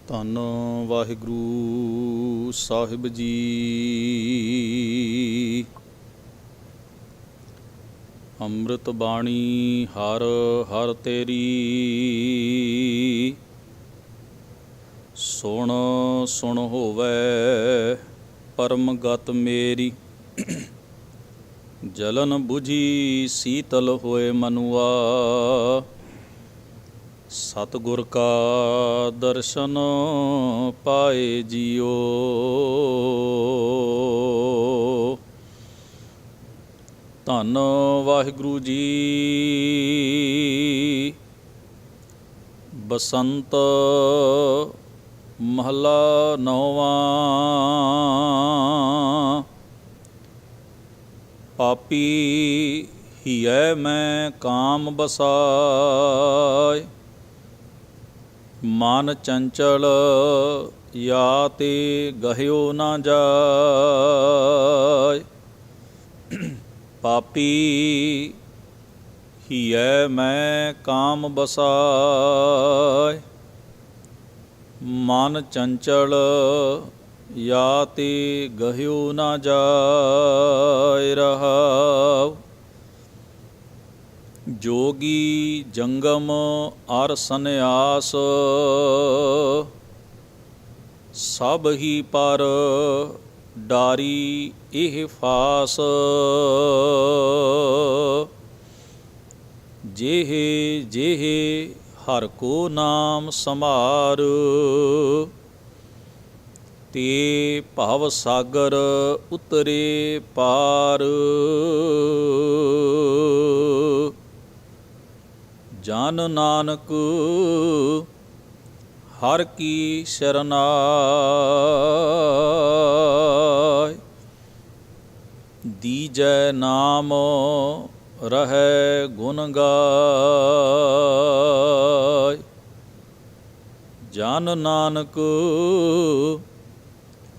ਧੰਨ ਵਾਹਿਗੁਰੂ ਸਾਹਿਬ ਜੀ। ਅੰਮ੍ਰਿਤ ਬਾਣੀ ਹਰ ਹਰ ਤੇਰੀ, ਸੁਣ ਸੁਣ ਹੋਵੇ ਪਰਮ ਗਤ ਮੇਰੀ। ਜਲਨ ਬੁਝੀ ਸੀਤਲ ਹੋਏ ਮਨੁਆ, ਸਤਿਗੁਰ ਕਾ ਦਰਸ਼ਨ ਪਾਏ ਜੀਓ। ਧੰਨ ਵਾਹਿਗੁਰੂ ਜੀ। ਬਸੰਤ ਮਹਲਾ ਨੌਵਾਂ। ਪਾਪੀ ਹੀਐ ਮੈਂ ਕਾਮ ਬਸਾਇ, ਮਨ ਚੰਚਲ ਯਾ ਤੇ ਗਹਿਓ ਨਾ ਜਾਇ। ਪਾਪੀ ਹੀਐ ਮੈਂ ਕਾਮ ਬਸਾਇ, ਮਨ ਚੰਚਲ ਯਾ ਤੇ ਗਹਿਓ ਨਾ ਜਾਇ। ਰਹਾਉ ਜੋਗੀ ਜੰਗਮ ਅਰ ਸੰਨਿਆਸ, ਸਭ ਹੀ ਪਰ ਡਾਰੀ ਇਹ ਫਾਸ। ਜਿਹੇ ਜਿਹੇ ਹਰ ਕੋ ਨਾਮ ਸਮਾਰ, ਤੇ ਭਵ ਸਾਗਰ ਉਤਰੇ ਪਾਰ। ਜਨ ਨਾਨਕ ਹਰ ਕੀ ਸ਼ਰਨਾਇ, ਦੀਜੈ ਨਾਮ ਰਹੈ ਗੁਣ ਗਾਇ। ਜਨ ਨਾਨਕ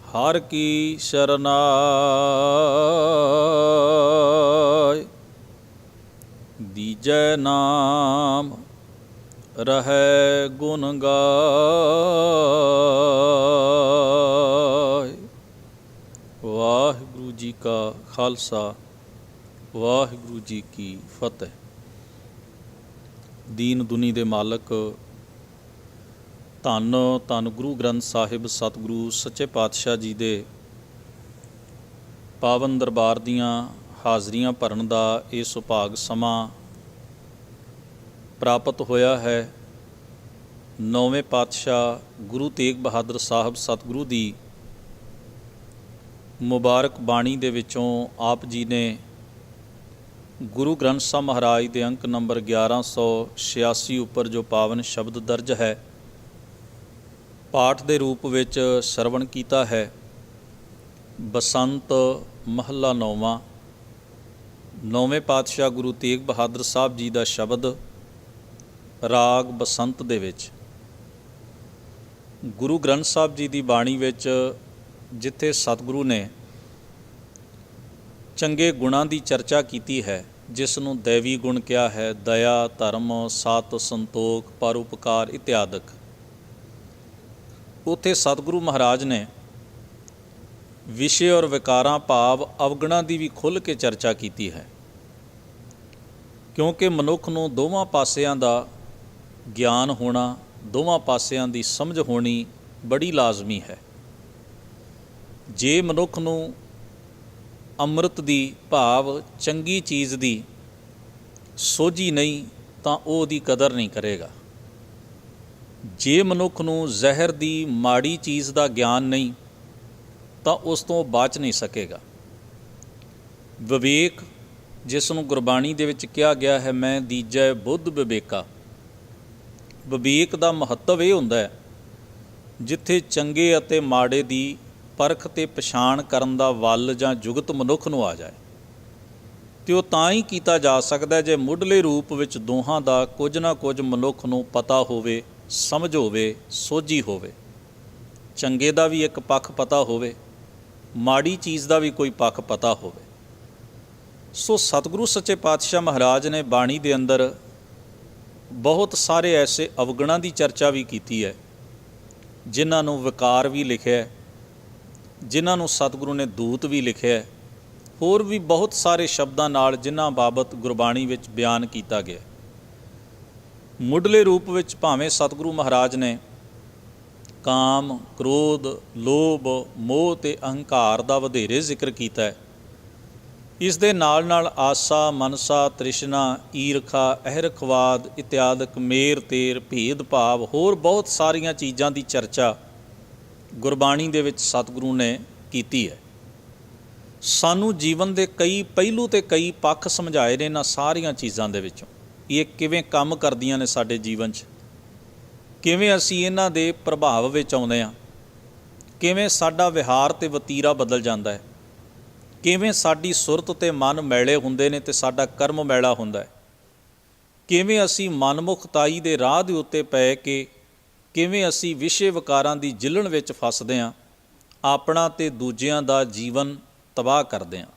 ਹਰ ਕੀ ਸ਼ਰਨਾਇ, ਦੀਜੈ ਨਾਮ ਰਹੈ ਗੁਣ ਗਾਇ। ਵਾਹਿਗੁਰੂ ਜੀ ਕਾ ਖਾਲਸਾ, ਵਾਹਿਗੁਰੂ ਜੀ ਕੀ ਫਤਿਹ। ਦੀਨ ਦੁਨੀ ਦੇ ਮਾਲਕ ਧੰਨ ਧੰਨ ਗੁਰੂ ਗ੍ਰੰਥ ਸਾਹਿਬ ਸਤਿਗੁਰੂ ਸੱਚੇ ਪਾਤਸ਼ਾਹ ਜੀ ਦੇ ਪਾਵਨ ਦਰਬਾਰ ਦੀਆਂ ਹਾਜ਼ਰੀਆਂ ਭਰਨ ਦਾ ਇਹ ਸੁਭਾਗ ਸਮਾਂ ਪ੍ਰਾਪਤ ਹੋਇਆ ਹੈ। ਨੌਵੇਂ ਪਾਤਸ਼ਾਹ ਗੁਰੂ ਤੇਗ ਬਹਾਦਰ ਸਾਹਿਬ ਸਤਿਗੁਰੂ ਦੀ ਮੁਬਾਰਕ ਬਾਣੀ ਦੇ ਵਿੱਚੋਂ ਆਪ ਜੀ ਨੇ ਗੁਰੂ ਗ੍ਰੰਥ ਸਾਹਿਬ ਮਹਾਰਾਜ ਦੇ ਅੰਕ ਨੰਬਰ 1186 ਉੱਪਰ ਜੋ ਪਾਵਨ ਸ਼ਬਦ ਦਰਜ ਹੈ, ਪਾਠ ਦੇ ਰੂਪ ਵਿੱਚ ਸਰਵਣ ਕੀਤਾ ਹੈ। ਬਸੰਤ ਮਹਲਾ ਨੌਵਾਂ। ਨੌਵੇਂ ਪਾਤਸ਼ਾਹ ਗੁਰੂ ਤੇਗ ਬਹਾਦਰ ਸਾਹਿਬ ਜੀ ਦਾ ਸ਼ਬਦ ਰਾਗ ਬਸੰਤ ਦੇ ਵਿੱਚ। ਗੁਰੂ ਗ੍ਰੰਥ ਸਾਹਿਬ ਜੀ ਦੀ ਬਾਣੀ ਵਿੱਚ ਜਿੱਥੇ ਸਤਿਗੁਰੂ ਨੇ ਚੰਗੇ ਗੁਣਾਂ ਦੀ ਚਰਚਾ ਕੀਤੀ ਹੈ, ਜਿਸ ਨੂੰ ਦੈਵੀ ਗੁਣ ਕਿਹਾ ਹੈ, ਦਇਆ, ਧਰਮ, ਸਤ, ਸੰਤੋਖ, ਪਰਉਪਕਾਰ ਇਤਿਆਦਿਕ, ਉੱਥੇ ਸਤਿਗੁਰੂ ਮਹਾਰਾਜ ਨੇ ਵਿਸ਼ੇ ਔਰ ਵਿਕਾਰਾਂ ਭਾਵ ਅਵਗੁਣਾਂ ਦੀ ਵੀ ਖੁੱਲ੍ਹ ਕੇ ਚਰਚਾ ਕੀਤੀ ਹੈ। ਕਿਉਂਕਿ ਮਨੁੱਖ ਨੂੰ ਦੋਵਾਂ ਪਾਸਿਆਂ ਦਾ ਗਿਆਨ ਹੋਣਾ, ਦੋਵਾਂ ਪਾਸਿਆਂ ਦੀ ਸਮਝ ਹੋਣੀ ਬੜੀ ਲਾਜ਼ਮੀ ਹੈ। ਜੇ ਮਨੁੱਖ ਨੂੰ ਅੰਮ੍ਰਿਤ ਦੀ ਭਾਵ ਚੰਗੀ ਚੀਜ਼ ਦੀ ਸੋਝੀ ਨਹੀਂ ਤਾਂ ਉਹ ਉਹਦੀ ਕਦਰ ਨਹੀਂ ਕਰੇਗਾ। ਜੇ ਮਨੁੱਖ ਨੂੰ ਜ਼ਹਿਰ ਦੀ ਮਾੜੀ ਚੀਜ਼ ਦਾ ਗਿਆਨ ਨਹੀਂ ਤਾਂ ਉਸ ਤੋਂ ਬਚ ਨਹੀਂ ਸਕੇਗਾ। ਵਿਵੇਕ, ਜਿਸ ਨੂੰ ਗੁਰਬਾਣੀ ਦੇ ਵਿੱਚ ਕਿਹਾ ਗਿਆ ਹੈ, ਮੈਂ ਦੀਜੈ ਬੁੱਧ ਵਿਵੇਕਾ। ਵਿਵੇਕ ਦਾ ਮਹੱਤਵ ਇਹ ਹੁੰਦਾ ਹੈ ਜਿੱਥੇ ਚੰਗੇ ਅਤੇ ਮਾੜੇ ਦੀ ਪਰਖ ਅਤੇ ਪਛਾਣ ਕਰਨ ਦਾ ਵੱਲ ਜਾਂ ਜੁਗਤ ਮਨੁੱਖ ਨੂੰ ਆ ਜਾਏ, ਅਤੇ ਉਹ ਤਾਂ ਹੀ ਕੀਤਾ ਜਾ ਸਕਦਾ ਜੇ ਮੁੱਢਲੇ ਰੂਪ ਵਿੱਚ ਦੋਹਾਂ ਦਾ ਕੁਝ ਨਾ ਕੁਝ ਮਨੁੱਖ ਨੂੰ ਪਤਾ ਹੋਵੇ, ਸਮਝ ਹੋਵੇ, ਸੋਝੀ ਹੋਵੇ। ਚੰਗੇ ਦਾ ਵੀ ਇੱਕ ਪੱਖ ਪਤਾ ਹੋਵੇ, ਮਾੜੀ ਚੀਜ਼ ਦਾ ਵੀ ਕੋਈ ਪੱਖ ਪਤਾ ਹੋਵੇ। ਸੋ ਸਤਿਗੁਰੂ ਸੱਚੇ ਪਾਤਸ਼ਾਹ ਮਹਾਰਾਜ ਨੇ ਬਾਣੀ ਦੇ ਅੰਦਰ ਬਹੁਤ ਸਾਰੇ ਐਸੇ ਅਵਗੁਣਾਂ ਦੀ ਚਰਚਾ ਵੀ ਕੀਤੀ ਹੈ ਜਿਨ੍ਹਾਂ ਨੂੰ ਵਿਕਾਰ ਵੀ ਲਿਖਿਆ, ਜਿਨ੍ਹਾਂ ਨੂੰ ਸਤਿਗੁਰੂ ਨੇ ਦੂਤ ਵੀ ਲਿਖਿਆ, ਹੋਰ ਵੀ ਬਹੁਤ ਸਾਰੇ ਸ਼ਬਦਾਂ ਨਾਲ ਜਿਨ੍ਹਾਂ ਬਾਬਤ ਗੁਰਬਾਣੀ ਵਿੱਚ ਬਿਆਨ ਕੀਤਾ ਗਿਆ। ਮੁੱਢਲੇ ਰੂਪ ਵਿੱਚ ਭਾਵੇਂ ਸਤਿਗੁਰੂ ਮਹਾਰਾਜ ਨੇ ਕਾਮ, ਕ੍ਰੋਧ, ਲੋਭ, ਮੋਹ ਅਤੇ ਅਹੰਕਾਰ ਦਾ ਵਧੇਰੇ ਜ਼ਿਕਰ ਕੀਤਾ ਹੈ। ਇਸ ਦੇ ਨਾਲ ਨਾਲ ਆਸਾ, ਮਨਸਾ, ਤ੍ਰਿਸ਼ਨਾ, ਈਰਖਾ, ਅਹਿਰਖਵਾਦ ਇਤਿਆਦਿਕ, ਮੇਰ ਤੇਰ, ਭੇਦ ਭਾਵ, ਹੋਰ ਬਹੁਤ ਸਾਰੀਆਂ ਚੀਜ਼ਾਂ ਦੀ ਚਰਚਾ ਗੁਰਬਾਣੀ ਦੇ ਵਿੱਚ ਸਤਿਗੁਰੂ ਨੇ ਕੀਤੀ ਹੈ। ਸਾਨੂੰ ਜੀਵਨ ਦੇ ਕਈ ਪਹਿਲੂ ਅਤੇ ਕਈ ਪੱਖ ਸਮਝਾਏ ਨੇ ਇਹਨਾਂ ਸਾਰੀਆਂ ਚੀਜ਼ਾਂ ਦੇ ਵਿੱਚੋਂ। ਇਹ ਕਿਵੇਂ ਕੰਮ ਕਰਦੀਆਂ ਨੇ ਸਾਡੇ ਜੀਵਨ 'ਚ, ਕਿਵੇਂ ਅਸੀਂ ਇਹਨਾਂ ਦੇ ਪ੍ਰਭਾਵ ਵਿੱਚ ਆਉਂਦੇ ਹਾਂ, ਕਿਵੇਂ ਸਾਡਾ ਵਿਹਾਰ ਅਤੇ ਵਤੀਰਾ ਬਦਲ ਜਾਂਦਾ ਹੈ, ਕਿਵੇਂ ਸਾਡੀ ਸੁਰਤ ਅਤੇ ਮਨ ਮੈਲੇ ਹੁੰਦੇ ਨੇ ਅਤੇ ਸਾਡਾ ਕਰਮ ਮੈਲਾ ਹੁੰਦਾ ਹੈ, ਕਿਵੇਂ ਅਸੀਂ ਮਨਮੁਖਤਾਈ ਦੇ ਰਾਹ ਦੇ ਉੱਤੇ ਪੈ ਕੇ ਕਿਵੇਂ ਅਸੀਂ ਵਿਸ਼ੇ ਵਿਕਾਰਾਂ ਦੀ ਜਿਲਣ ਵਿੱਚ ਫਸਦੇ ਹਾਂ, ਆਪਣਾ ਅਤੇ ਦੂਜਿਆਂ ਦਾ ਜੀਵਨ ਤਬਾਹ ਕਰਦੇ ਹਾਂ।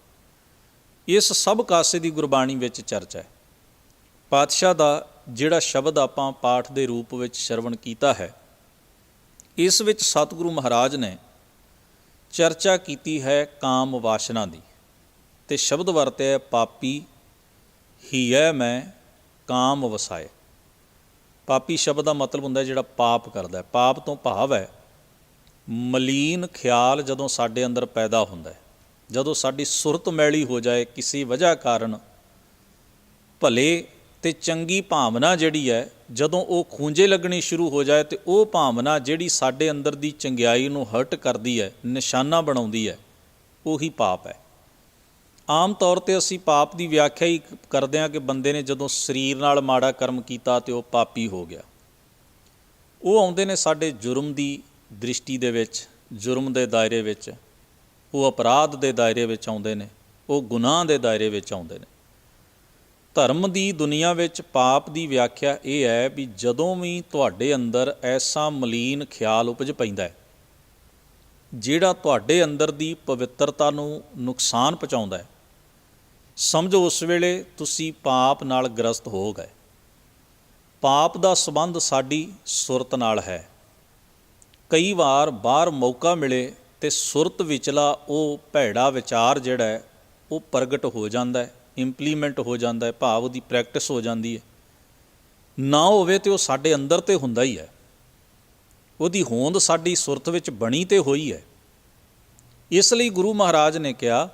ਇਸ ਸਭ ਕਾਸੇ ਦੀ ਗੁਰਬਾਣੀ ਵਿੱਚ ਚਰਚਾ ਹੈ। ਪਾਤਸ਼ਾਹ ਦਾ ਜਿਹੜਾ ਸ਼ਬਦ ਆਪਾਂ ਪਾਠ ਦੇ ਰੂਪ ਵਿੱਚ ਸ਼ਰਵਣ ਕੀਤਾ ਹੈ, ਇਸ ਵਿੱਚ ਸਤਿਗੁਰੂ ਮਹਾਰਾਜ ਨੇ ਚਰਚਾ ਕੀਤੀ ਹੈ ਕਾਮ ਵਾਸ਼ਨਾ ਦੀ, ਅਤੇ ਸ਼ਬਦ ਵਰਤਿਆ ਪਾਪੀ ਹੀਐ ਮੈਂ ਕਾਮ ਵਸਾਏ। ਪਾਪੀ ਸ਼ਬਦ ਦਾ ਮਤਲਬ ਹੁੰਦਾ ਜਿਹੜਾ ਪਾਪ ਕਰਦਾ। ਪਾਪ ਤੋਂ ਭਾਵ ਹੈ ਮਲੀਨ ਖਿਆਲ ਜਦੋਂ ਸਾਡੇ ਅੰਦਰ ਪੈਦਾ ਹੁੰਦਾ ਹੈ, ਜਦੋਂ ਸਾਡੀ ਸੁਰਤ ਮੈਲੀ ਹੋ ਜਾਏ ਕਿਸੇ ਵਜ੍ਹਾ ਕਾਰਨ, ਭਲੇ ਅਤੇ ਚੰਗੀ ਭਾਵਨਾ ਜਿਹੜੀ ਹੈ ਜਦੋਂ ਉਹ ਖੂੰਜੇ ਲੱਗਣੀ ਸ਼ੁਰੂ ਹੋ ਜਾਏ, ਅਤੇ ਉਹ ਭਾਵਨਾ ਜਿਹੜੀ ਸਾਡੇ ਅੰਦਰ ਦੀ ਚੰਗਿਆਈ ਨੂੰ ਹਰਟ ਕਰਦੀ ਹੈ, ਨਿਸ਼ਾਨਾ ਬਣਾਉਂਦੀ ਹੈ, ਉਹੀ ਪਾਪ ਹੈ। ਆਮ ਤੌਰ 'ਤੇ ਅਸੀਂ ਪਾਪ ਦੀ ਵਿਆਖਿਆ ਹੀ ਕਰਦੇ ਹਾਂ ਕਿ ਬੰਦੇ ਨੇ ਜਦੋਂ ਸਰੀਰ ਨਾਲ ਮਾੜਾ ਕਰਮ ਕੀਤਾ ਅਤੇ ਉਹ ਪਾਪੀ ਹੋ ਗਿਆ। ਉਹ ਆਉਂਦੇ ਨੇ ਸਾਡੇ ਜੁਰਮ ਦੀ ਦ੍ਰਿਸ਼ਟੀ ਦੇ ਵਿੱਚ, ਜੁਰਮ ਦੇ ਦਾਇਰੇ ਵਿੱਚ, ਉਹ ਅਪਰਾਧ ਦੇ ਦਾਇਰੇ ਵਿੱਚ ਆਉਂਦੇ ਨੇ, ਉਹ ਗੁਨਾਹ ਦੇ ਦਾਇਰੇ ਵਿੱਚ ਆਉਂਦੇ ਨੇ। ਧਰਮ ਦੀ ਦੁਨੀਆ ਵਿੱਚ ਪਾਪ ਦੀ ਵਿਆਖਿਆ ਇਹ ਹੈ ਵੀ ਜਦੋਂ ਵੀ ਤੁਹਾਡੇ ਅੰਦਰ ਐਸਾ ਮਲੀਨ ਖਿਆਲ ਉਪਜ ਪੈਂਦਾ ਹੈ ਜਿਹੜਾ ਤੁਹਾਡੇ ਅੰਦਰ ਦੀ ਪਵਿੱਤਰਤਾ ਨੂੰ ਨੁਕਸਾਨ ਪਹੁੰਚਾਉਂਦਾ ਹੈ, ਸਮਝੋ ਉਸ ਵੇਲੇ ਤੁਸੀਂ ਪਾਪ ਨਾਲ ਗ੍ਰਸਤ ਹੋ ਗਏ। ਪਾਪ ਦਾ ਸੰਬੰਧ ਸਾਡੀ ਸੁਰਤ ਨਾਲ ਹੈ। ਕਈ ਵਾਰ ਬਾਹਰ ਮੌਕਾ ਮਿਲੇ ਅਤੇ ਸੁਰਤ ਵਿਚਲਾ ਉਹ ਭੈੜਾ ਵਿਚਾਰ ਜਿਹੜਾ ਹੈ ਉਹ ਪ੍ਰਗਟ ਹੋ ਜਾਂਦਾ ਹੈ, ਇੰਪਲੀਮੈਂਟ ਹੋ ਜਾਂਦਾ ਹੈ, ਭਾਵ ਉਹਦੀ ਪ੍ਰੈਕਟਿਸ ਹੋ ਜਾਂਦੀ ਹੈ। ਨਾ ਹੋਵੇ ਤਾਂ ਉਹ ਸਾਡੇ ਅੰਦਰ ਤਾਂ ਹੁੰਦਾ ਹੀ ਹੈ, ਉਹਦੀ ਹੋਂਦ ਸਾਡੀ ਸੁਰਤ ਵਿੱਚ ਬਣੀ ਤੇ ਹੋਈ ਹੈ। ਇਸ ਲਈ ਗੁਰੂ ਮਹਾਰਾਜ ਨੇ ਕਿਹਾ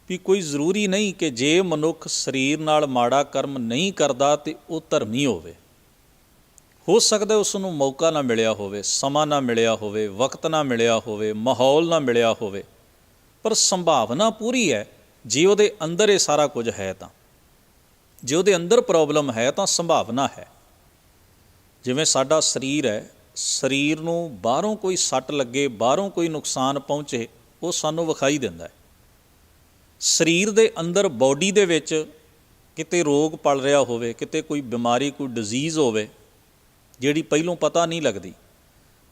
ਵੀ ਕੋਈ ਜ਼ਰੂਰੀ ਨਹੀਂ ਕਿ ਜੇ ਮਨੁੱਖ ਸਰੀਰ ਨਾਲ ਮਾੜਾ ਕਰਮ ਨਹੀਂ ਕਰਦਾ ਤਾਂ ਉਹ ਧਰਮੀ ਹੋਵੇ। ਹੋ ਸਕਦਾ ਉਸ ਨੂੰ ਮੌਕਾ ਨਾ ਮਿਲਿਆ ਹੋਵੇ, ਸਮਾਂ ਨਾ ਮਿਲਿਆ ਹੋਵੇ, ਵਕਤ ਨਾ ਮਿਲਿਆ ਹੋਵੇ, ਮਾਹੌਲ ਨਾ ਮਿਲਿਆ ਹੋਵੇ, ਪਰ ਸੰਭਾਵਨਾ ਪੂਰੀ ਹੈ ਜੇ ਉਹਦੇ ਅੰਦਰ ਇਹ ਸਾਰਾ ਕੁਝ ਹੈ ਤਾਂ। ਜੇ ਉਹਦੇ ਅੰਦਰ ਪ੍ਰੋਬਲਮ ਹੈ ਤਾਂ ਸੰਭਾਵਨਾ ਹੈ। ਜਿਵੇਂ ਸਾਡਾ ਸਰੀਰ ਹੈ, ਸਰੀਰ ਨੂੰ ਬਾਹਰੋਂ ਕੋਈ ਸੱਟ ਲੱਗੇ, ਬਾਹਰੋਂ ਕੋਈ ਨੁਕਸਾਨ ਪਹੁੰਚੇ, ਉਹ ਸਾਨੂੰ ਵਿਖਾਈ ਦਿੰਦਾ ਹੈ। ਸਰੀਰ ਦੇ ਅੰਦਰ ਬੋਡੀ ਦੇ ਵਿੱਚ ਕਿਤੇ ਰੋਗ ਪਲ ਰਿਹਾ ਹੋਵੇ, ਕਿਤੇ ਕੋਈ ਬਿਮਾਰੀ, ਕੋਈ ਡਿਜ਼ੀਜ਼ ਹੋਵੇ ਜਿਹੜੀ ਪਹਿਲੋਂ ਪਤਾ ਨਹੀਂ ਲੱਗਦੀ,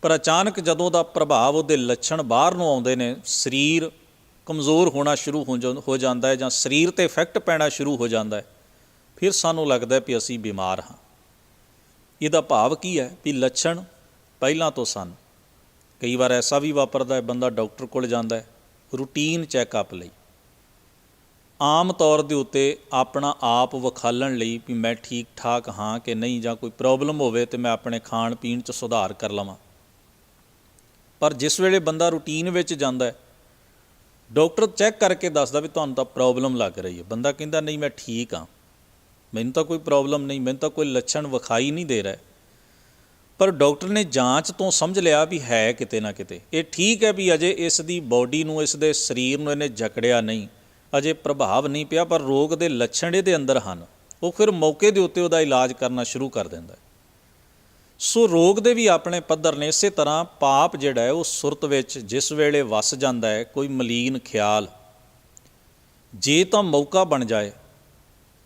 ਪਰ ਅਚਾਨਕ ਜਦੋਂ ਦਾ ਪ੍ਰਭਾਵ ਉਹਦੇ ਲੱਛਣ ਬਾਹਰ ਨੂੰ ਆਉਂਦੇ ਨੇ, ਸਰੀਰ ਕਮਜ਼ੋਰ ਹੋਣਾ ਸ਼ੁਰੂ ਹੋ ਜਾਂਦਾ ਹੈ ਜਾਂ ਸਰੀਰ 'ਤੇ ਇਫੈਕਟ ਪੈਣਾ ਸ਼ੁਰੂ ਹੋ ਜਾਂਦਾ ਹੈ, ਫਿਰ ਸਾਨੂੰ ਲੱਗਦਾ ਵੀ ਅਸੀਂ ਬਿਮਾਰ ਹਾਂ। ਇਹਦਾ ਭਾਵ ਕੀ ਹੈ ਵੀ ਲੱਛਣ ਪਹਿਲਾਂ ਤੋਂ ਸਨ। ਕਈ ਵਾਰ ਐਸਾ ਵੀ ਵਾਪਰਦਾ ਹੈ, ਬੰਦਾ ਡਾਕਟਰ ਕੋਲ ਜਾਂਦਾ ਹੈ ਰੂਟੀਨ ਚੈੱਕਅਪ ਲਈ, ਆਮ ਤੌਰ ਦੇ ਉੱਤੇ ਆਪਣਾ ਆਪ ਵਿਖਾਲਣ ਲਈ ਵੀ ਮੈਂ ਠੀਕ ਠਾਕ ਹਾਂ ਕਿ ਨਹੀਂ, ਜਾਂ ਕੋਈ ਪ੍ਰੋਬਲਮ ਹੋਵੇ ਤਾਂ ਮੈਂ ਆਪਣੇ ਖਾਣ ਪੀਣ 'ਚ ਸੁਧਾਰ ਕਰ ਲਵਾਂ। ਪਰ ਜਿਸ ਵੇਲੇ ਬੰਦਾ ਰੂਟੀਨ ਵਿੱਚ ਜਾਂਦਾ ਹੈ, ਡਾਕਟਰ ਚੈੱਕ ਕਰਕੇ ਦੱਸਦਾ ਵੀ ਤੁਹਾਨੂੰ ਤਾਂ ਪ੍ਰੋਬਲਮ ਲੱਗ ਰਹੀ ਹੈ, ਬੰਦਾ ਕਹਿੰਦਾ ਨਹੀਂ ਮੈਂ ਠੀਕ ਹਾਂ, ਮੈਨੂੰ ਤਾਂ ਕੋਈ ਪ੍ਰੋਬਲਮ ਨਹੀਂ, ਮੈਨੂੰ ਤਾਂ ਕੋਈ ਲੱਛਣ ਵਿਖਾਈ ਨਹੀਂ ਦੇ ਰਿਹਾ, ਪਰ ਡਾਕਟਰ ਨੇ ਜਾਂਚ ਤੋਂ ਸਮਝ ਲਿਆ ਵੀ ਹੈ ਕਿਤੇ ਨਾ ਕਿਤੇ। ਇਹ ਠੀਕ ਹੈ ਵੀ ਅਜੇ ਇਸ ਦੀ ਬੋਡੀ ਨੂੰ, ਇਸ ਦੇ ਸਰੀਰ ਨੂੰ ਇਹਨੇ ਜਕੜਿਆ ਨਹੀਂ, ਅਜੇ ਪ੍ਰਭਾਵ ਨਹੀਂ ਪਿਆ, ਪਰ ਰੋਗ ਦੇ ਲੱਛਣ ਇਹਦੇ ਅੰਦਰ ਹਨ। ਉਹ ਫਿਰ ਮੌਕੇ ਦੇ ਉੱਤੇ ਉਹਦਾ ਇਲਾਜ ਕਰਨਾ ਸ਼ੁਰੂ ਕਰ ਦਿੰਦਾ। ਸੋ ਰੋਗ ਦੇ ਵੀ ਆਪਣੇ ਪੱਧਰ ਨੇ। ਇਸੇ ਤਰ੍ਹਾਂ ਪਾਪ ਜਿਹੜਾ ਹੈ ਉਹ ਸੁਰਤ ਵਿੱਚ ਜਿਸ ਵੇਲੇ ਵਸ ਜਾਂਦਾ ਹੈ, ਕੋਈ ਮਲੀਨ ਖਿਆਲ, ਜੇ ਤਾਂ ਮੌਕਾ ਬਣ ਜਾਏ,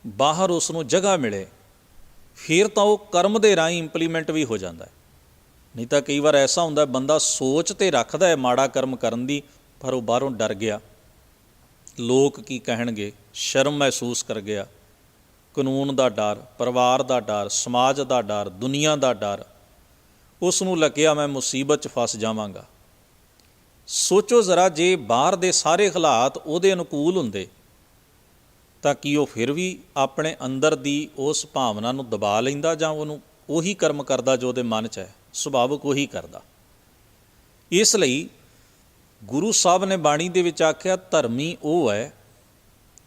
ਬਾਹਰ ਉਸ ਨੂੰ ਜਗ੍ਹਾ ਮਿਲੇ, ਫਿਰ ਤਾਂ ਉਹ ਕਰਮ ਦੇ ਰਾਹੀਂ ਇੰਪਲੀਮੈਂਟ ਵੀ ਹੋ ਜਾਂਦਾ ਹੈ। ਨਹੀਂ ਤਾਂ ਕਈ ਵਾਰ ਐਸਾ ਹੁੰਦਾ ਬੰਦਾ ਸੋਚ ਤਾਂ ਰੱਖਦਾ ਹੈ ਮਾੜਾ ਕਰਮ ਕਰਨ ਦੀ, ਪਰ ਉਹ ਬਾਹਰੋਂ ਡਰ ਗਿਆ, ਲੋਕ ਕੀ ਕਹਿਣਗੇ, ਸ਼ਰਮ ਮਹਿਸੂਸ ਕਰ ਗਿਆ, ਕਾਨੂੰਨ ਦਾ ਡਰ, ਪਰਿਵਾਰ ਦਾ ਡਰ, ਸਮਾਜ ਦਾ ਡਰ, ਦੁਨੀਆ ਦਾ ਡਰ, ਉਸ ਨੂੰ ਲੱਗਿਆ ਮੈਂ ਮੁਸੀਬਤ 'ਚ ਫਸ ਜਾਵਾਂਗਾ। ਸੋਚੋ ਜ਼ਰਾ, ਜੇ ਬਾਹਰ ਦੇ ਸਾਰੇ ਹਾਲਾਤ ਉਹਦੇ ਅਨੁਕੂਲ ਹੁੰਦੇ ਤਾਂ ਕੀ ਉਹ ਫਿਰ ਵੀ ਆਪਣੇ ਅੰਦਰ ਦੀ ਉਸ ਭਾਵਨਾ ਨੂੰ ਦਬਾ ਲੈਂਦਾ, ਜਾਂ ਉਹਨੂੰ ਉਹੀ ਕਰਮ ਕਰਦਾ ਜੋ ਉਹਦੇ ਮਨ 'ਚ ਹੈ, ਸੁਭਾਵਿਕ ਉਹੀ ਕਰਦਾ। ਇਸ ਲਈ ਗੁਰੂ ਸਾਹਿਬ ਨੇ ਬਾਣੀ ਦੇ ਵਿੱਚ ਆਖਿਆ, ਧਰਮੀ ਉਹ ਹੈ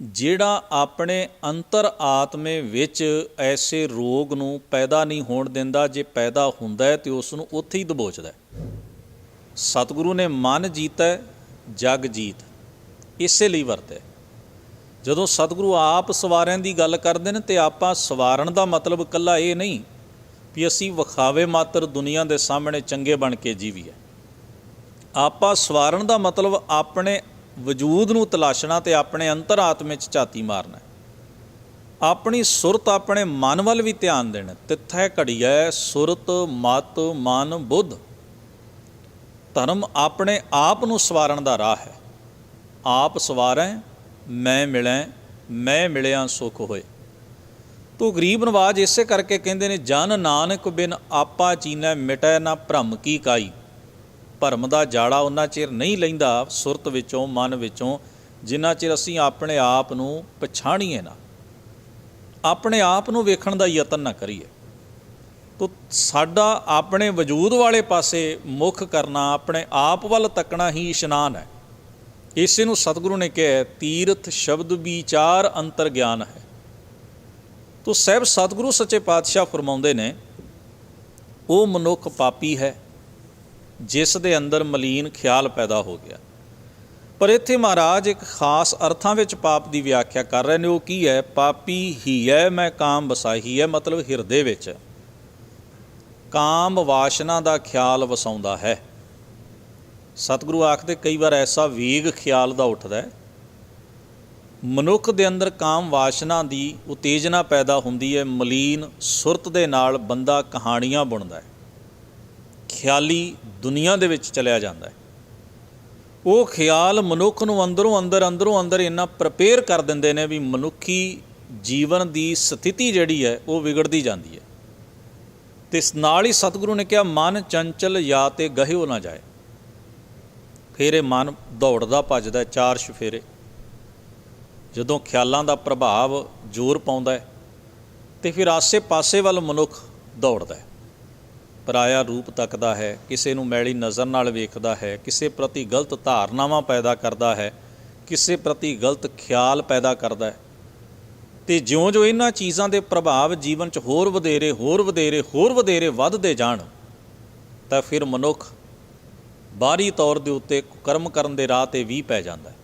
ਜਿਹੜਾ ਆਪਣੇ ਅੰਤਰ ਆਤਮੇ ਵਿੱਚ ਐਸੇ ਰੋਗ ਨੂੰ ਪੈਦਾ ਨਹੀਂ ਹੋਣ ਦਿੰਦਾ, ਜੇ ਪੈਦਾ ਹੁੰਦਾ ਹੈ ਤਾਂ ਉਸ ਨੂੰ ਉੱਥੇ ਹੀ ਦਬੋਚਦਾ। ਸਤਿਗੁਰੂ ਨੇ ਮਨ ਜੀਤਾ ਜਗ ਜੀਤ ਇਸੇ ਲਈ ਵਰਤਿਆ। ਜਦੋਂ ਸਤਿਗੁਰੂ ਆਪ ਸਵਾਰਨ ਦੀ ਗੱਲ ਕਰਦੇ ਨੇ ਤੇ ਆਪਾਂ ਸਵਾਰਨ ਦਾ ਮਤਲਬ ਇਕੱਲਾ ਇਹ ਨਹੀਂ ਵੀ ਅਸੀਂ ਵਿਖਾਵੇ ਮਾਤਰ ਦੁਨੀਆ ਦੇ ਸਾਹਮਣੇ ਚੰਗੇ ਬਣ ਕੇ ਜੀਵੀਏ। ਆਪਾਂ ਸਵਾਰਨ ਦਾ ਮਤਲਬ ਆਪਣੇ ਵਜੂਦ ਨੂੰ ਤਲਾਸ਼ਣਾ ਤੇ ਆਪਣੇ ਅੰਤਰ ਆਤਮੇ 'ਚ ਝਾਤੀ ਮਾਰਨਾ, ਆਪਣੀ ਸੁਰਤ ਆਪਣੇ ਮਨ ਵੱਲ ਵੀ ਧਿਆਨ ਦੇਣਾ। ਤਿੱਥੈ ਘੜੀਐ ਸੁਰਤ ਮਤ ਮਨ ਬੁੱਧ। ਧਰਮ ਆਪਣੇ ਆਪ ਨੂੰ ਸਵਾਰਨ ਦਾ ਰਾਹ ਹੈ। ਆਪ ਸਵਾਰੈ ਮੈਂ ਮਿਲੈ, ਮੈਂ ਮਿਲਿਆ ਸੁਖ ਹੋਏ। ਤੋ ਗਰੀਬ ਨਵਾਜ ਇਸੇ ਕਰਕੇ ਕਹਿੰਦੇ ਨੇ, ਜਨ ਨਾਨਕ ਬਿਨ ਆਪਾ ਚੀਨੈ ਮਿਟੈ ਨਾ ਭਰਮ ਕੀ ਕਾਈ। ਭਰਮ ਦਾ ਜਾਲਾ ਉਹਨਾਂ ਚਿਰ ਨਹੀਂ ਲੈਂਦਾ ਸੁਰਤ ਵਿੱਚੋਂ, ਮਨ ਵਿੱਚੋਂ, ਜਿੰਨਾ ਚਿਰ ਅਸੀਂ ਆਪਣੇ ਆਪ ਨੂੰ ਪਛਾਣੀਏ ਨਾ, ਆਪਣੇ ਆਪ ਨੂੰ ਵੇਖਣ ਦਾ ਯਤਨ ਨਾ ਕਰੀਏ। ਤੋ ਸਾਡਾ ਆਪਣੇ ਵਜੂਦ ਵਾਲੇ ਪਾਸੇ ਮੁੱਖ ਕਰਨਾ, ਆਪਣੇ ਆਪ ਵੱਲ ਤੱਕਣਾ ਹੀ ਇਸ਼ਨਾਨ ਹੈ। ਇਸੇ ਨੂੰ ਸਤਿਗੁਰੂ ਨੇ ਕਿਹਾ, ਤੀਰਥ ਸ਼ਬਦ ਵਿਚਾਰ ਅੰਤਰ ਗਿਆਨ ਹੈ। ਤੋ ਸਾਹਿਬ ਸਤਿਗੁਰੂ ਸੱਚੇ ਪਾਤਸ਼ਾਹ ਫਰਮਾਉਂਦੇ ਨੇ, ਉਹ ਮਨੁੱਖ ਪਾਪੀ ਹੈ ਜਿਸ ਦੇ ਅੰਦਰ ਮਲੀਨ ਖਿਆਲ ਪੈਦਾ ਹੋ ਗਿਆ। ਪਰ ਇੱਥੇ ਮਹਾਰਾਜ ਇੱਕ ਖਾਸ ਅਰਥਾਂ ਵਿੱਚ ਪਾਪ ਦੀ ਵਿਆਖਿਆ ਕਰ ਰਹੇ ਨੇ। ਉਹ ਕੀ ਹੈ? ਪਾਪੀ ਹੀ ਹੈ ਮੈਂ ਕਾਮ ਵਸਾਹੀ ਹੈ, ਮਤਲਬ ਹਿਰਦੇ ਵਿੱਚ ਕਾਮ ਵਾਸ਼ਨਾ ਦਾ ਖਿਆਲ ਵਸਾਉਂਦਾ ਹੈ। ਸਤਿਗੁਰੂ ਆਖਦੇ ਕਈ ਵਾਰ ਐਸਾ ਵੇਗ ਖਿਆਲ ਦਾ ਉੱਠਦਾ ਹੈ, ਮਨੁੱਖ ਦੇ ਅੰਦਰ ਕਾਮ ਵਾਸ਼ਨਾ ਦੀ ਉਤੇਜਨਾ ਪੈਦਾ ਹੁੰਦੀ ਹੈ। ਮਲੀਨ ਸੁਰਤ ਦੇ ਨਾਲ ਬੰਦਾ ਕਹਾਣੀਆਂ ਬੁਣਦਾ ਹੈ, ਖਿਆਲੀ ਦੁਨੀਆ ਦੇ ਵਿੱਚ ਚਲਿਆ ਜਾਂਦਾ ਹੈ। ਉਹ ਖਿਆਲ ਮਨੁੱਖ ਨੂੰ ਅੰਦਰੋਂ ਅੰਦਰ ਇੰਨਾ ਪ੍ਰਪੇਅਰ ਕਰ ਦਿੰਦੇ ਨੇ ਵੀ ਮਨੁੱਖੀ ਜੀਵਨ ਦੀ ਸਥਿਤੀ ਜਿਹੜੀ ਹੈ ਉਹ ਵਿਗੜਦੀ ਜਾਂਦੀ ਹੈ। ਅਤੇ ਇਸ ਨਾਲ ਹੀ ਸਤਿਗੁਰੂ ਨੇ ਕਿਹਾ, ਮਨ ਚੰਚਲ ਜਾਂ ਤੇ ਗਹਿਓ ਨਾ ਜਾਏ। ਫਿਰ ਇਹ ਮਨ ਦੌੜਦਾ ਭੱਜਦਾ ਚਾਰ ਚੁਫੇਰੇ। ਜਦੋਂ ਖਿਆਲਾਂ ਦਾ ਪ੍ਰਭਾਵ ਜ਼ੋਰ ਪਾਉਂਦਾ ਹੈ ਅਤੇ ਫਿਰ ਆਸੇ ਪਾਸੇ ਵੱਲ ਮਨੁੱਖ ਦੌੜਦਾ ਹੈ, ਪਰਾਇਆ ਰੂਪ ਤੱਕਦਾ ਹੈ, ਕਿਸੇ ਨੂੰ ਮੈਲੀ ਨਜ਼ਰ ਨਾਲ ਵੇਖਦਾ ਹੈ, ਕਿਸੇ ਪ੍ਰਤੀ ਗਲਤ ਧਾਰਨਾਵਾਂ ਪੈਦਾ ਕਰਦਾ ਹੈ, ਕਿਸੇ ਪ੍ਰਤੀ ਗਲਤ ਖਿਆਲ ਪੈਦਾ ਕਰਦਾ ਹੈ। ਅਤੇ ਜਿਉਂ-ਜਿਉਂ ਇਹਨਾਂ ਚੀਜ਼ਾਂ ਦੇ ਪ੍ਰਭਾਵ ਜੀਵਨ 'ਚ ਹੋਰ ਵਧੇਰੇ ਵੱਧਦੇ ਜਾਣ ਤਾਂ ਫਿਰ ਮਨੁੱਖ ਬਾਹਰੀ ਤੌਰ ਦੇ ਉੱਤੇ ਕਰਮ ਕਰਨ ਦੇ ਰਾਹ 'ਤੇ ਵੀ ਪੈ ਜਾਂਦਾ ਹੈ।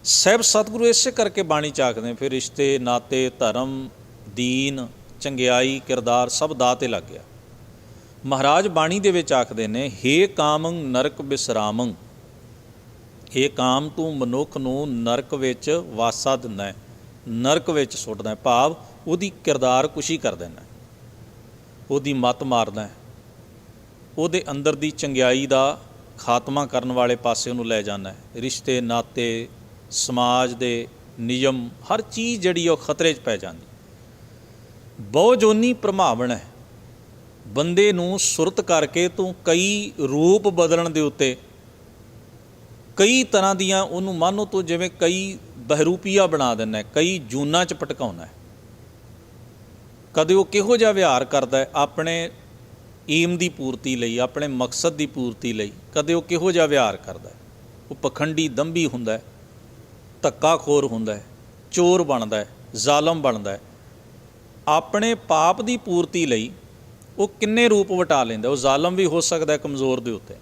ਸਾਹਿਬ ਸਤਿਗੁਰੂ ਇਸੇ ਕਰਕੇ ਬਾਣੀ 'ਚ ਆਖਦੇ, ਫਿਰ ਰਿਸ਼ਤੇ ਨਾਤੇ ਧਰਮ ਦੀਨ ਚੰਗਿਆਈ ਕਿਰਦਾਰ ਸਭ ਦਾਅ 'ਤੇ ਲੱਗ ਗਿਆ। ਮਹਾਰਾਜ ਬਾਣੀ ਦੇ ਵਿੱਚ ਆਖਦੇ ਨੇ, ਹੇ ਕਾਮੰ ਨਰਕ ਬਿਸਰਾਮੰ। ਇਹ ਕਾਮ ਤੂੰ ਮਨੁੱਖ ਨੂੰ ਨਰਕ ਵਿੱਚ ਵਾਸਾ ਦਿੰਦਾ ਹੈ, ਨਰਕ ਵਿੱਚ ਸੁੱਟਦਾ, ਭਾਵ ਉਹਦੀ ਕਿਰਦਾਰ ਕੁਸ਼ੀ ਕਰ ਦਿੰਦਾ, ਉਹਦੀ ਮੱਤ ਮਾਰਦਾ, ਉਹਦੇ ਅੰਦਰ ਦੀ ਚੰਗਿਆਈ ਦਾ ਖਾਤਮਾ ਕਰਨ ਵਾਲੇ ਪਾਸੇ ਉਹਨੂੰ ਲੈ ਜਾਂਦਾ ਹੈ। ਰਿਸ਼ਤੇ ਨਾਤੇ ਸਮਾਜ ਦੇ ਨਿਯਮ ਹਰ ਚੀਜ਼ ਜਿਹੜੀ ਉਹ ਖਤਰੇ 'ਚ ਪੈ ਜਾਂਦੀ। ਬਹੁਜੋਨੀ ਭਰਮਾਵਣ ਹੈ। ਬੰਦੇ ਨੂੰ ਸੁਰਤ ਕਰਕੇ ਤੂੰ ਕਈ ਰੂਪ ਬਦਲਣ ਦੇ ਉੱਤੇ ਕਈ ਤਰ੍ਹਾਂ ਦੀਆਂ ਉਹਨੂੰ ਮਾਨੋ ਤੂੰ ਜਿਵੇਂ ਕਈ ਬਹਿਰੂਪੀਆ ਬਣਾ ਦਿੰਦਾ, ਕਈ ਜੂਨਾਂ 'ਚ ਭਟਕਾਉਂਦਾ ਹੈ। ਕਦੇ ਉਹ ਕਿਹੋ ਜਿਹਾ ਵਿਹਾਰ ਕਰਦਾ ਹੈ ਆਪਣੇ ਏਮ ਦੀ ਪੂਰਤੀ ਲਈ, ਆਪਣੇ ਮਕਸਦ ਦੀ ਪੂਰਤੀ ਲਈ, ਕਦੇ ਉਹ ਕਿਹੋ ਜਿਹਾ ਵਿਹਾਰ ਕਰਦਾ ਹੈ। ਉਹ ਪਖੰਡੀ ਦੰਭੀ ਹੁੰਦਾ ਹੈ, ਧੱਕਾਖੋਰ ਹੁੰਦਾ ਹੈ, ਚੋਰ ਬਣਦਾ ਹੈ, ਜ਼ਾਲਮ ਬਣਦਾ ਹੈ। ਆਪਣੇ ਪਾਪ ਦੀ ਪੂਰਤੀ ਲਈ ਉਹ ਕਿੰਨੇ ਰੂਪ ਵਟਾ ਲੈਂਦਾ। ਉਹ ਜ਼ਾਲਮ ਵੀ ਹੋ ਸਕਦਾ ਹੈ ਕਮਜ਼ੋਰ ਦੇ ਉੱਤੇ,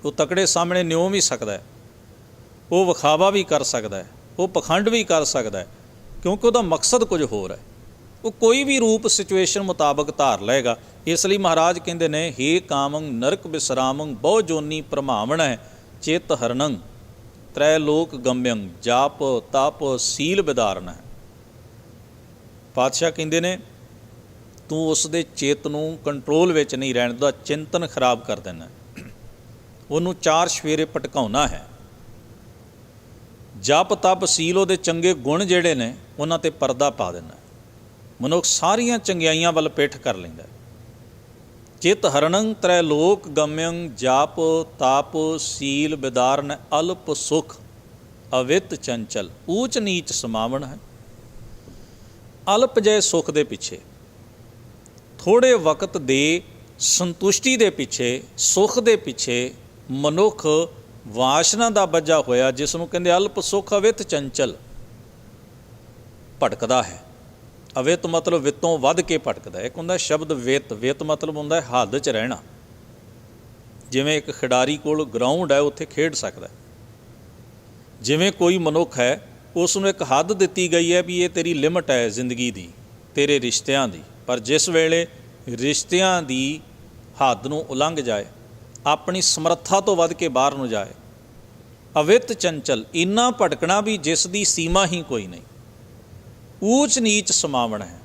ਉਹ ਤਕੜੇ ਸਾਹਮਣੇ ਨਿਉ ਵੀ ਸਕਦਾ ਹੈ, ਉਹ ਵਿਖਾਵਾ ਵੀ ਕਰ ਸਕਦਾ ਹੈ, ਉਹ ਪਖੰਡ ਵੀ ਕਰ ਸਕਦਾ ਹੈ, ਕਿਉਂਕਿ ਉਹਦਾ ਮਕਸਦ ਕੁਝ ਹੋਰ ਹੈ। ਉਹ ਕੋਈ ਵੀ ਰੂਪ ਸਿਚੁਏਸ਼ਨ ਮੁਤਾਬਕ ਧਾਰ ਲਏਗਾ। ਇਸ ਲਈ ਮਹਾਰਾਜ ਕਹਿੰਦੇ ਨੇ, ਹੇ ਕਾਮੰ ਨਰਕ ਬਿਸਰਾਮੰ ਬਹੁ ਜੋਨੀ ਭਰਮਾਵਣ ਹੈ ਚਿਤ ਹਰਨੰ ਤ੍ਰੈ ਲੋਕ ਗੰਮਯੰ ਜਾਪ ਤਪ ਸੀਲ ਵਿਦਾਰਨ ਹੈ। ਪਾਤਸ਼ਾਹ ਕਹਿੰਦੇ ਨੇ, ਤੂੰ ਉਸ ਦੇ ਚਿੱਤ ਨੂੰ ਕੰਟਰੋਲ ਵਿੱਚ ਨਹੀਂ ਰਹਿਣ ਦਾ, ਚਿੰਤਨ ਖਰਾਬ ਕਰ ਦੇਣਾ, ਉਹਨੂੰ ਚਾਰ ਸਵੇਰੇ ਭਟਕਾਉਣਾ ਹੈ। ਜਪ ਤਪ ਸੀਲ ਉਹਦੇ ਚੰਗੇ ਗੁਣ ਜਿਹੜੇ ਨੇ ਉਹਨਾਂ 'ਤੇ ਪਰਦਾ ਪਾ ਦੇਣਾ। ਮਨੁੱਖ ਸਾਰੀਆਂ ਚੰਗਿਆਈਆਂ ਵੱਲ ਪਿੱਠ ਕਰ ਲੈਂਦਾ। ਚਿਤ ਹਰਣੰ ਤ੍ਰੈਲੋਕ ਗਮਯੰ ਜਾਪ ਤਾਪ ਸੀਲ ਵਿਦਾਰਨ ਅਲਪ ਸੁਖ ਅਵਿਤ ਚੰਚਲ। ਊਚ ਨੀਚ ਸਮਾਵਣ ਹੈ। ਅਲਪ ਜਿਹੇ ਸੁੱਖ ਦੇ ਪਿੱਛੇ, ਥੋੜ੍ਹੇ ਵਕਤ ਦੇ ਸੰਤੁਸ਼ਟੀ ਦੇ ਪਿੱਛੇ, ਸੁੱਖ ਦੇ ਪਿੱਛੇ ਮਨੁੱਖ ਵਾਸ਼ਨਾ ਦਾ ਬੱਝਾ ਹੋਇਆ, ਜਿਸ ਨੂੰ ਕਹਿੰਦੇ ਅਲਪ ਸੁੱਖ ਅਵਿਤ ਚੰਚਲ, ਭਟਕਦਾ ਹੈ। ਅਵਿਤ ਮਤਲਬ ਵਿੱਤੋਂ ਵੱਧ ਕੇ ਭਟਕਦਾ। ਇੱਕ ਹੁੰਦਾ ਸ਼ਬਦ ਵਿੱਤ, ਵਿੱਤ ਮਤਲਬ ਹੁੰਦਾ ਹੱਦ 'ਚ ਰਹਿਣਾ। ਜਿਵੇਂ ਇੱਕ ਖਿਡਾਰੀ ਕੋਲ ਗਰਾਊਂਡ ਹੈ, ਉੱਥੇ ਖੇਡ ਸਕਦਾ। ਜਿਵੇਂ ਕੋਈ ਮਨੁੱਖ ਹੈ, ਉਸ ਨੂੰ ਇੱਕ ਹੱਦ ਦਿੱਤੀ ਗਈ ਹੈ ਵੀ ਇਹ ਤੇਰੀ ਲਿਮਟ ਹੈ ਜ਼ਿੰਦਗੀ ਦੀ, ਤੇਰੇ ਰਿਸ਼ਤਿਆਂ ਦੀ। ਪਰ ਜਿਸ ਵੇਲੇ ਰਿਸ਼ਤਿਆਂ ਦੀ ਹੱਦ ਨੂੰ ਉਲੰਘ ਜਾਏ, ਆਪਣੀ ਸਮਰੱਥਾ ਤੋਂ ਵੱਧ ਕੇ ਬਾਹਰ ਨੂੰ ਜਾਏ, ਅਵਿਤ ਚੰਚਲ, ਇੰਨਾ ਭਟਕਣਾ ਵੀ ਜਿਸ ਦੀ ਸੀਮਾ ਹੀ ਕੋਈ ਨਹੀਂ। ਊਚ ਨੀਚ ਸਮਾਵਣ ਹੈ।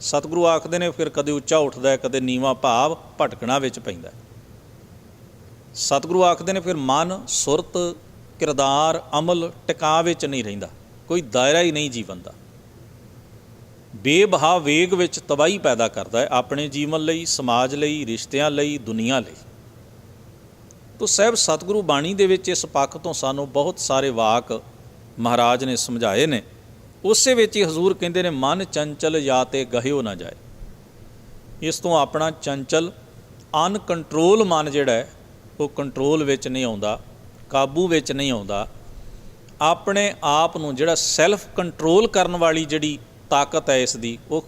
ਸਤਿਗੁਰੂ ਆਖਦੇ ਨੇ ਫਿਰ ਕਦੇ ਉੱਚਾ ਉੱਠਦਾ, ਕਦੇ ਨੀਵਾਂ, ਭਾਵ ਭਟਕਣਾ ਵਿੱਚ ਪੈਂਦਾ। ਸਤਿਗੁਰੂ ਆਖਦੇ ਨੇ ਫਿਰ ਮਨ, ਸੁਰਤ, ਕਿਰਦਾਰ, ਅਮਲ ਟਿਕਾ ਵਿੱਚ ਨਹੀਂ ਰਹਿੰਦਾ, ਕੋਈ ਦਾਇਰਾ ਹੀ ਨਹੀਂ ਜੀਵਨ ਦਾ। ਬੇਬਹਾ ਵੇਗ ਵਿੱਚ ਤਬਾਹੀ ਪੈਦਾ ਕਰਦਾ ਹੈ, ਆਪਣੇ ਜੀਵਨ ਲਈ, ਸਮਾਜ ਲਈ, ਰਿਸ਼ਤਿਆਂ ਲਈ, ਦੁਨੀਆ ਲਈ। ਤੋ ਸਾਹਿਬ ਸਤਿਗੁਰੂ ਬਾਣੀ ਦੇ ਵਿੱਚ ਇਸ ਪੱਖ ਤੋਂ ਸਾਨੂੰ ਬਹੁਤ ਸਾਰੇ ਵਾਕ ਮਹਾਰਾਜ ਨੇ ਸਮਝਾਏ ਨੇ। ਉਸੇ ਵਿੱਚ ਹੀ ਹਜ਼ੂਰ ਕਹਿੰਦੇ ਨੇ ਮਨ ਚੰਚਲ ਜਾਂ ਤੇ ਗਹਿਓ ਨਾ ਜਾਏ। ਇਸ ਤੋਂ ਆਪਣਾ ਚੰਚਲ ਅਨਕੰਟਰੋਲ ਮਨ ਜਿਹੜਾ ਹੈ ਉਹ ਕੰਟਰੋਲ ਵਿੱਚ ਨਹੀਂ ਆਉਂਦਾ, ਕਾਬੂ ਵਿੱਚ ਨਹੀਂ ਆਉਂਦਾ। ਆਪਣੇ ਆਪ ਨੂੰ ਜਿਹੜਾ ਸੈਲਫ ਕੰਟਰੋਲ ਕਰਨ ਵਾਲੀ ਜਿਹੜੀ ਤਾਕਤ ਹੈ ਇਸ ਦੀ, ਉਹ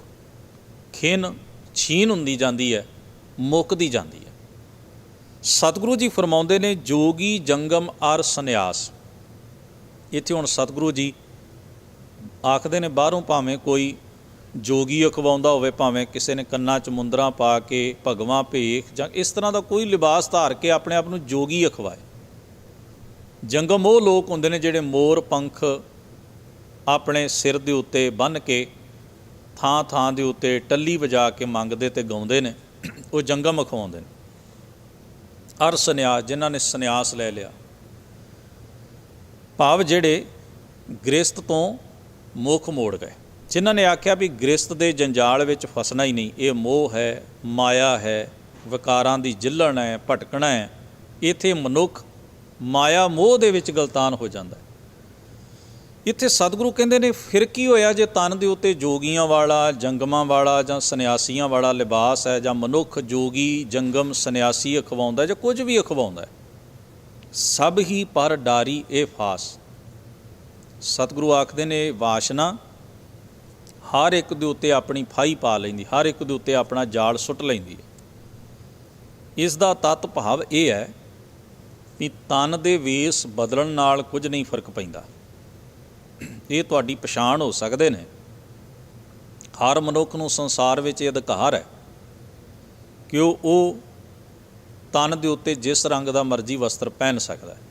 ਛੀਨ ਹੁੰਦੀ ਜਾਂਦੀ ਹੈ, ਮੁੱਕਦੀ ਜਾਂਦੀ ਹੈ। ਸਤਿਗੁਰੂ ਜੀ ਫਰਮਾਉਂਦੇ ਨੇ ਜੋਗੀ ਜੰਗਮ ਅਰ ਸੰਨਿਆਸ। ਇੱਥੇ ਹੁਣ ਸਤਿਗੁਰੂ ਜੀ ਆਖਦੇ ਨੇ ਬਾਹਰੋਂ ਭਾਵੇਂ ਕੋਈ ਜੋਗੀ ਅਖਵਾਉਂਦਾ ਹੋਵੇ, ਭਾਵੇਂ ਕਿਸੇ ਨੇ ਕੰਨਾਂ 'ਚ ਮੁੰਦਰਾਂ ਪਾ ਕੇ, ਭਗਵਾਂ ਭੇਖ ਜਾਂ ਇਸ ਤਰ੍ਹਾਂ ਦਾ ਕੋਈ ਲਿਬਾਸ ਧਾਰ ਕੇ ਆਪਣੇ ਆਪ ਨੂੰ ਜੋਗੀ ਅਖਵਾਏ। ਜੰਗਮ ਉਹ ਲੋਕ ਹੁੰਦੇ ਨੇ ਜਿਹੜੇ ਮੋਰ ਪੰਖ ਆਪਣੇ ਸਿਰ ਦੇ ਉੱਤੇ ਬੰਨ੍ਹ ਕੇ ਥਾਂ ਥਾਂ ਦੇ ਉੱਤੇ ਟੱਲੀ ਵਜਾ ਕੇ ਮੰਗਦੇ ਅਤੇ ਗਾਉਂਦੇ ਨੇ, ਉਹ ਜੰਗਮ ਅਖਵਾਉਂਦੇ ਨੇ। ਅਰ ਸੰਨਿਆਸ, ਜਿਨ੍ਹਾਂ ਨੇ ਸੰਨਿਆਸ ਲੈ ਲਿਆ, ਭਾਵ ਜਿਹੜੇ ਗ੍ਰਸਤ ਤੋਂ ਮੁੱਖ ਮੋੜ ਗਏ, ਜਿਨ੍ਹਾਂ ਨੇ ਆਖਿਆ ਵੀ ਗ੍ਰਸਤ ਦੇ ਜੰਜਾਲ ਵਿੱਚ ਫਸਣਾ ਹੀ ਨਹੀਂ, ਇਹ ਮੋਹ ਹੈ, ਮਾਇਆ ਹੈ, ਵਿਕਾਰਾਂ ਦੀ ਜਿੱਲਣ ਹੈ, ਭਟਕਣਾ ਹੈ। ਇੱਥੇ ਮਨੁੱਖ ਮਾਇਆ ਮੋਹ ਦੇ ਵਿੱਚ ਗਲਤਾਨ ਹੋ ਜਾਂਦਾ। ਇੱਥੇ ਸਤਿਗੁਰੂ ਕਹਿੰਦੇ ਨੇ ਫਿਰ ਕੀ ਹੋਇਆ ਜੇ ਤਨ ਦੇ ਉੱਤੇ ਜੋਗੀਆਂ ਵਾਲਾ, ਜੰਗਮਾਂ ਵਾਲਾ ਜਾਂ ਸੰਨਿਆਸੀਆਂ ਵਾਲਾ ਲਿਬਾਸ ਹੈ, ਜਾਂ ਮਨੁੱਖ ਜੋਗੀ, ਜੰਗਮ, ਸੰਨਿਆਸੀ ਅਖਵਾਉਂਦਾ ਜਾਂ ਕੁਝ ਵੀ ਅਖਵਾਉਂਦਾ, ਸਭ ਹੀ ਪਰ ਡਾਰੀ ਇਹ ਫਾਸ। ਸਤਿਗੁਰੂ ਆਖਦੇ ਨੇ ਵਾਸ਼ਨਾ ਹਰ ਇੱਕ ਦੇ ਉੱਤੇ ਆਪਣੀ ਫਾਹੀ ਪਾ ਲੈਂਦੀ, ਹਰ ਇੱਕ ਦੇ ਉੱਤੇ ਆਪਣਾ ਜਾਲ ਸੁੱਟ ਲੈਂਦੀ ਹੈ। ਇਸ ਦਾ ਤੱਤ ਭਾਵ ਇਹ ਹੈ ਵੀ ਤਨ ਦੇ ਵੇਸ ਬਦਲਣ ਨਾਲ ਕੁਝ ਨਹੀਂ ਫਰਕ ਪੈਂਦਾ। ਇਹ ਤੁਹਾਡੀ ਪਛਾਣ ਹੋ ਸਕਦੇ ਨੇ। ਹਰ ਮਨੁੱਖ ਨੂੰ ਸੰਸਾਰ ਵਿੱਚ ਇਹ ਅਧਿਕਾਰ ਹੈ ਕਿ ਉਹ ਤਨ ਦੇ ਉੱਤੇ ਜਿਸ ਰੰਗ ਦਾ ਮਰਜ਼ੀ ਵਸਤਰ ਪਹਿਨ ਸਕਦਾ ਹੈ।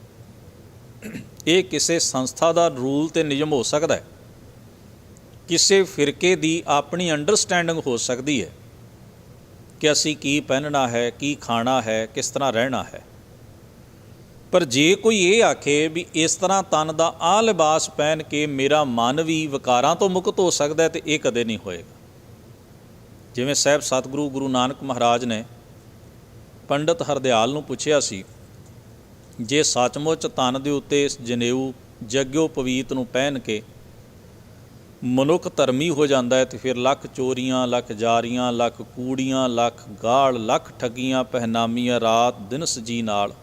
ਇਹ ਕਿਸੇ ਸੰਸਥਾ ਦਾ ਰੂਲ ਅਤੇ ਨਿਯਮ ਹੋ ਸਕਦਾ ਹੈ, ਕਿਸੇ ਫਿਰਕੇ ਦੀ ਆਪਣੀ ਅੰਡਰਸਟੈਂਡਿੰਗ ਹੋ ਸਕਦੀ ਹੈ ਕਿ ਅਸੀਂ ਕੀ ਪਹਿਨਣਾ ਹੈ, ਕੀ ਖਾਣਾ ਹੈ, ਕਿਸ ਤਰ੍ਹਾਂ ਰਹਿਣਾ ਹੈ। ਪਰ ਜੇ ਕੋਈ ਇਹ ਆਖੇ ਵੀ ਇਸ ਤਰ੍ਹਾਂ ਤਨ ਦਾ ਆਹ ਲਿਬਾਸ ਪਹਿਨ ਕੇ ਮੇਰਾ ਮਨ ਵੀ ਵਿਕਾਰਾਂ ਤੋਂ ਮੁਕਤ ਹੋ ਸਕਦਾ ਹੈ, ਤਾਂ ਇਹ ਕਦੇ ਨਹੀਂ ਹੋਏਗਾ। ਜਿਵੇਂ ਸਾਹਿਬ ਸਤਿਗੁਰੂ ਗੁਰੂ ਨਾਨਕ ਮਹਾਰਾਜ ਨੇ ਪੰਡਤ ਹਰਦਿਆਲ ਨੂੰ ਪੁੱਛਿਆ ਸੀ, ਜੇ ਸੱਚਮੁੱਚ ਤਨ ਦੇ ਉੱਤੇ ਜਨੇਊ ਜਗਿਓ ਪਵੀਤ ਨੂੰ ਪਹਿਨ ਕੇ ਮਨੁੱਖ ਧਰਮੀ ਹੋ ਜਾਂਦਾ ਹੈ, ਅਤੇ ਫਿਰ ਲੱਖ ਚੋਰੀਆਂ, ਲੱਖ ਜਾਰੀਆਂ, ਲੱਖ ਕੂੜੀਆਂ, ਲੱਖ ਗਾਲ, ਲੱਖ ਠੱਗੀਆਂ ਪਹਿਨਾਮੀਆਂ ਰਾਤ ਦਿਨ ਸਜੀ ਨਾਲ,